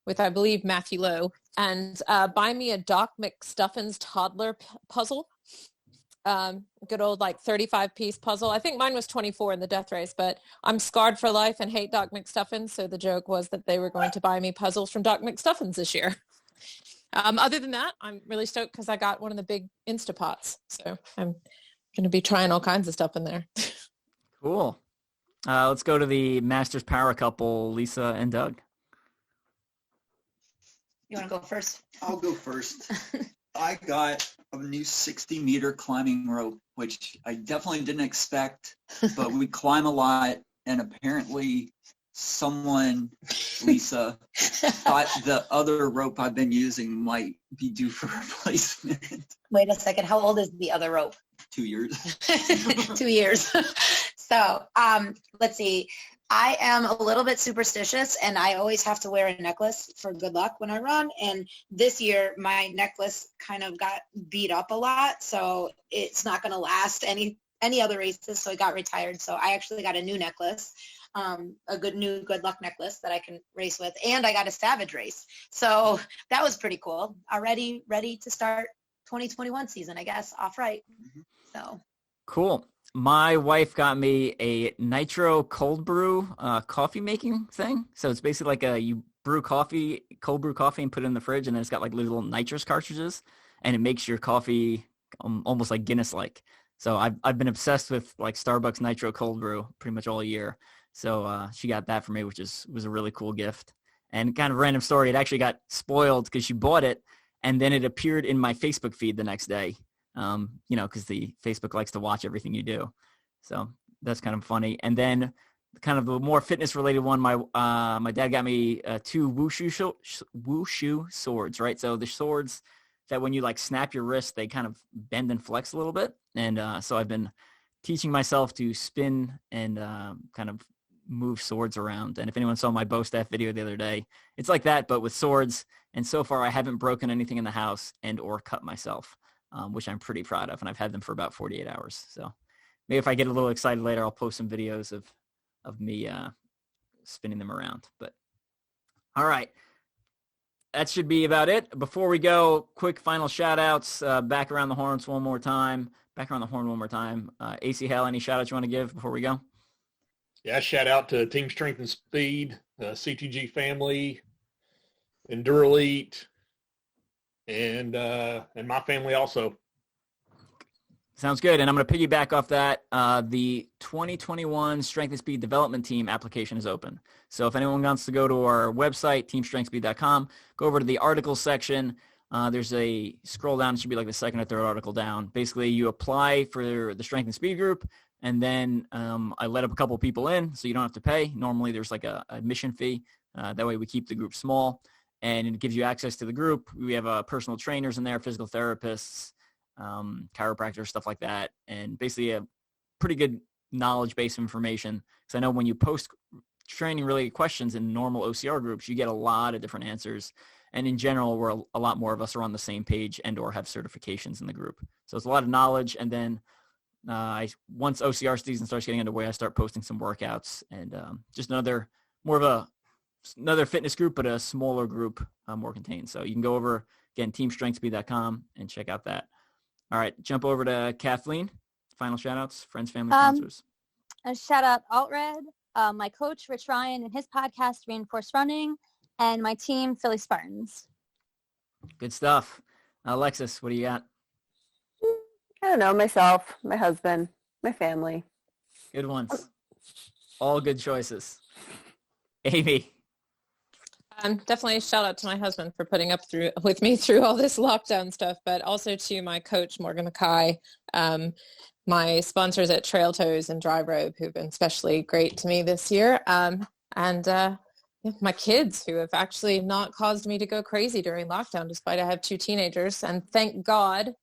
D: with, I believe, Matthew Lowe and buy me a Doc McStuffins toddler puzzle. Good old 35-piece puzzle. I think mine was 24 in the death race, but I'm scarred for life and hate Doc McStuffins. So the joke was that they were going to buy me puzzles from Doc McStuffins this year. Other than that, I'm really stoked because I got one of the big Instapots. So I'm going to be trying all kinds of stuff in there.
A: Cool. Let's go to the Masters Power couple, Lisa and Doug.
B: You want to go first?
E: I'll go first. I got a new 60-meter climbing rope, which I definitely didn't expect, but we climb a lot, and apparently someone, Lisa, thought the other rope I've been using might be due for replacement.
B: Wait a second. How old is the other rope?
E: 2 years.
B: 2 years. So let's see. I am a little bit superstitious, and I always have to wear a necklace for good luck when I run. And this year, my necklace kind of got beat up a lot, so it's not going to last any other races, so it got retired. So I actually got a new necklace, a good luck necklace that I can race with, and I got a Savage race. So that was pretty cool. Already ready to start 2021 season, I guess, off right. So
A: cool. My wife got me a nitro cold brew coffee making thing. So it's basically like you brew coffee, cold brew coffee, and put it in the fridge, and then it's got little nitrous cartridges, and it makes your coffee almost like Guinness-like. So I've been obsessed with Starbucks nitro cold brew pretty much all year. So she got that for me, which was a really cool gift. And kind of random story, it actually got spoiled because she bought it, and then it appeared in my Facebook feed the next day. Because the Facebook likes to watch everything you do. So that's kind of funny. And then kind of the more fitness related one, my dad got me 2 wushu swords, right? So the swords that when you snap your wrist, they kind of bend and flex a little bit. And so I've been teaching myself to spin and kind of move swords around. And if anyone saw my bow staff video the other day, it's like that, but with swords. And so far I haven't broken anything in the house and or cut myself. Which I'm pretty proud of, and I've had them for about 48 hours. So maybe if I get a little excited later, I'll post some videos of me spinning them around. But all right, that should be about it. Before we go, quick final shout outs. Back around the horn one more time. AC Hale, any shout outs you want to give before we go?
C: Yeah, shout out to Team Strength and Speed, CTG family, Endurelite, and my family also.
A: Sounds good. And I'm going to piggyback off that. The 2021 Strength and Speed Development Team application is open. So if anyone wants to go to our website, teamstrengthspeed.com, go over to the articles section. There's a scroll down. It should be the second or third article down. Basically, you apply for the Strength and Speed group, and then I let up a couple people in, so you don't have to pay. Normally, there's a admission fee. That way we keep the group small. And it gives you access to the group. We have personal trainers in there, physical therapists, chiropractors, stuff like that. And basically a pretty good knowledge base of information. Because I know when you post training related questions in normal OCR groups, you get a lot of different answers. And in general, we're a lot more of us are on the same page and or have certifications in the group. So it's a lot of knowledge. And then once OCR season starts getting underway, I start posting some workouts and just another fitness group, but a smaller group, more contained. So you can go over, again, teamstrengthspeed.com and check out that. All right, jump over to Kathleen. Final shout outs, friends, family, sponsors.
G: A shout out Alt-Red, my coach, Rich Ryan, and his podcast, Reinforced Running, and my team, Philly Spartans.
A: Good stuff. Alexis, what do you got?
F: I don't know, myself, my husband, my family.
A: Good ones. All good choices. Amie.
D: Definitely a shout out to my husband for putting up with me through all this lockdown stuff, but also to my coach, Morgan Mackay, my sponsors at Trail Toes and Dry Robe, who've been especially great to me this year, and my kids, who have actually not caused me to go crazy during lockdown, despite I have 2 teenagers, and thank God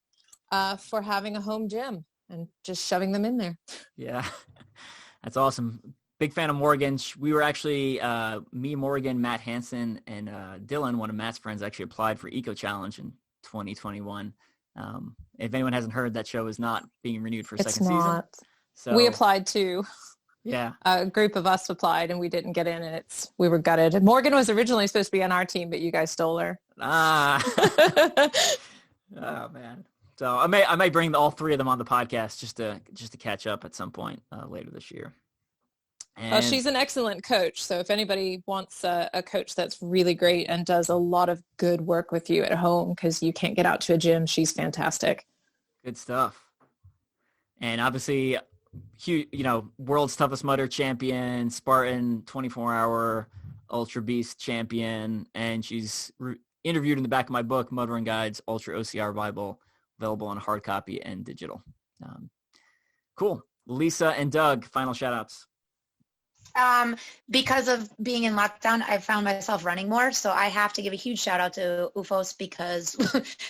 D: for having a home gym and just shoving them in there.
A: Yeah, that's awesome. Big fan of Morgan. We were actually, me, Morgan, Matt Hansen, and Dylan, one of Matt's friends, actually applied for Eco Challenge in 2021. If anyone hasn't heard, that show is not being renewed for a second season. So
D: we applied too.
A: Yeah.
D: A group of us applied and we didn't get in, and we were gutted. Morgan was originally supposed to be on our team, but you guys stole her.
A: Oh man. So I may bring all 3 of them on the podcast just to catch up at some point later this year.
D: And she's an excellent coach. So if anybody wants a coach that's really great and does a lot of good work with you at home because you can't get out to a gym, she's fantastic.
A: Good stuff. And obviously, world's toughest mudder champion, Spartan 24-hour Ultra Beast champion, and she's interviewed in the back of my book, Mud Run Guides, Ultra OCR Bible, available on hard copy and digital. Cool. Lisa and Doug, final shout-outs.
B: Because of being in lockdown, I found myself running more. So I have to give a huge shout out to UFOS because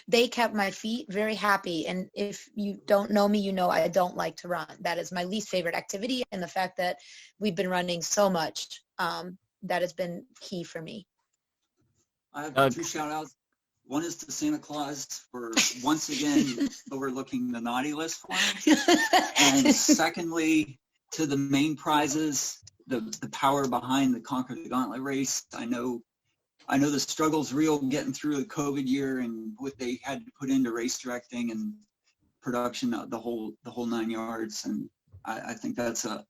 B: they kept my feet very happy. And if you don't know me, you know I don't like to run. That is my least favorite activity. And the fact that we've been running so much, that has been key for me.
E: I have 2 shout outs. One is to Santa Claus for once again overlooking the naughty list for me. And secondly, to the main prizes, the power behind the Conquer the Gauntlet race. I know the struggle's real getting through the COVID year and what they had to put into race directing and production, the whole 9 yards. And I think that's a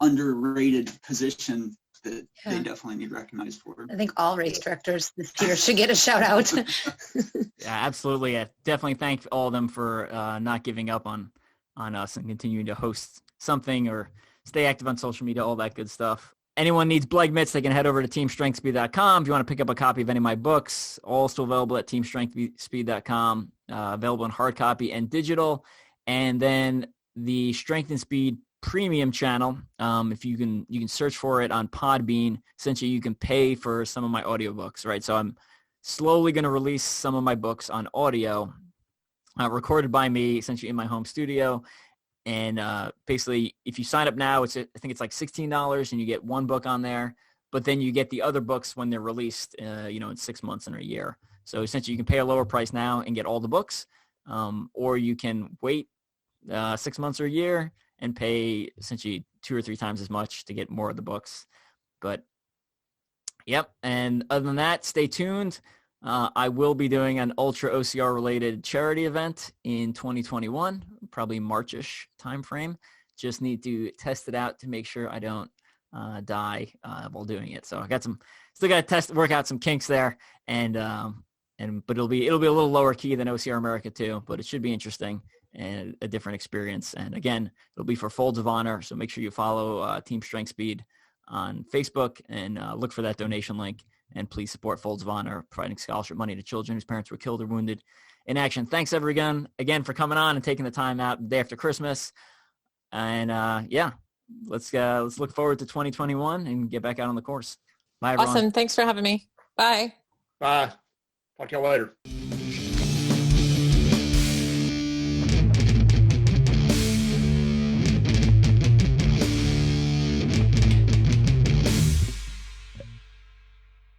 E: underrated position that they definitely need recognized for.
B: I think all race directors this year should get a shout out.
A: Yeah, absolutely. I definitely thank all of them for not giving up on us and continuing to host something or stay active on social media, all that good stuff. Anyone needs Bleg mitts, they can head over to teamstrengthspeed.com. If you want to pick up a copy of any of my books, all still available at teamstrengthspeed.com, available in hard copy and digital. And then the Strength and Speed premium channel, if you can search for it on Podbean. Essentially, you can pay for some of my audiobooks, right? So I'm slowly going to release some of my books on audio, recorded by me, essentially in my home studio. And basically, if you sign up now, I think it's like $16, and you get 1 book on there. But then you get the other books when they're released, in 6 months and a year. So essentially, you can pay a lower price now and get all the books, or you can wait 6 months or a year and pay essentially 2 or 3 times as much to get more of the books. But yep. And other than that, stay tuned. I will be doing an Ultra OCR related charity event in 2021, probably March-ish timeframe. Just need to test it out to make sure I don't die while doing it. So I got still got to work out some kinks there, but it'll be a little lower key than OCR America too, but it should be interesting and a different experience. And again, it'll be for Folds of Honor. So make sure you follow Team Strength Speed on Facebook and look for that donation link. And please support Folds of Honor, providing scholarship money to children whose parents were killed or wounded in action. Thanks, everyone, again, for coming on and taking the time out the day after Christmas. And, let's look forward to 2021 and get back out on the course. Bye, everyone.
D: Awesome. Thanks for having me. Bye.
C: Bye. Talk to y'all later.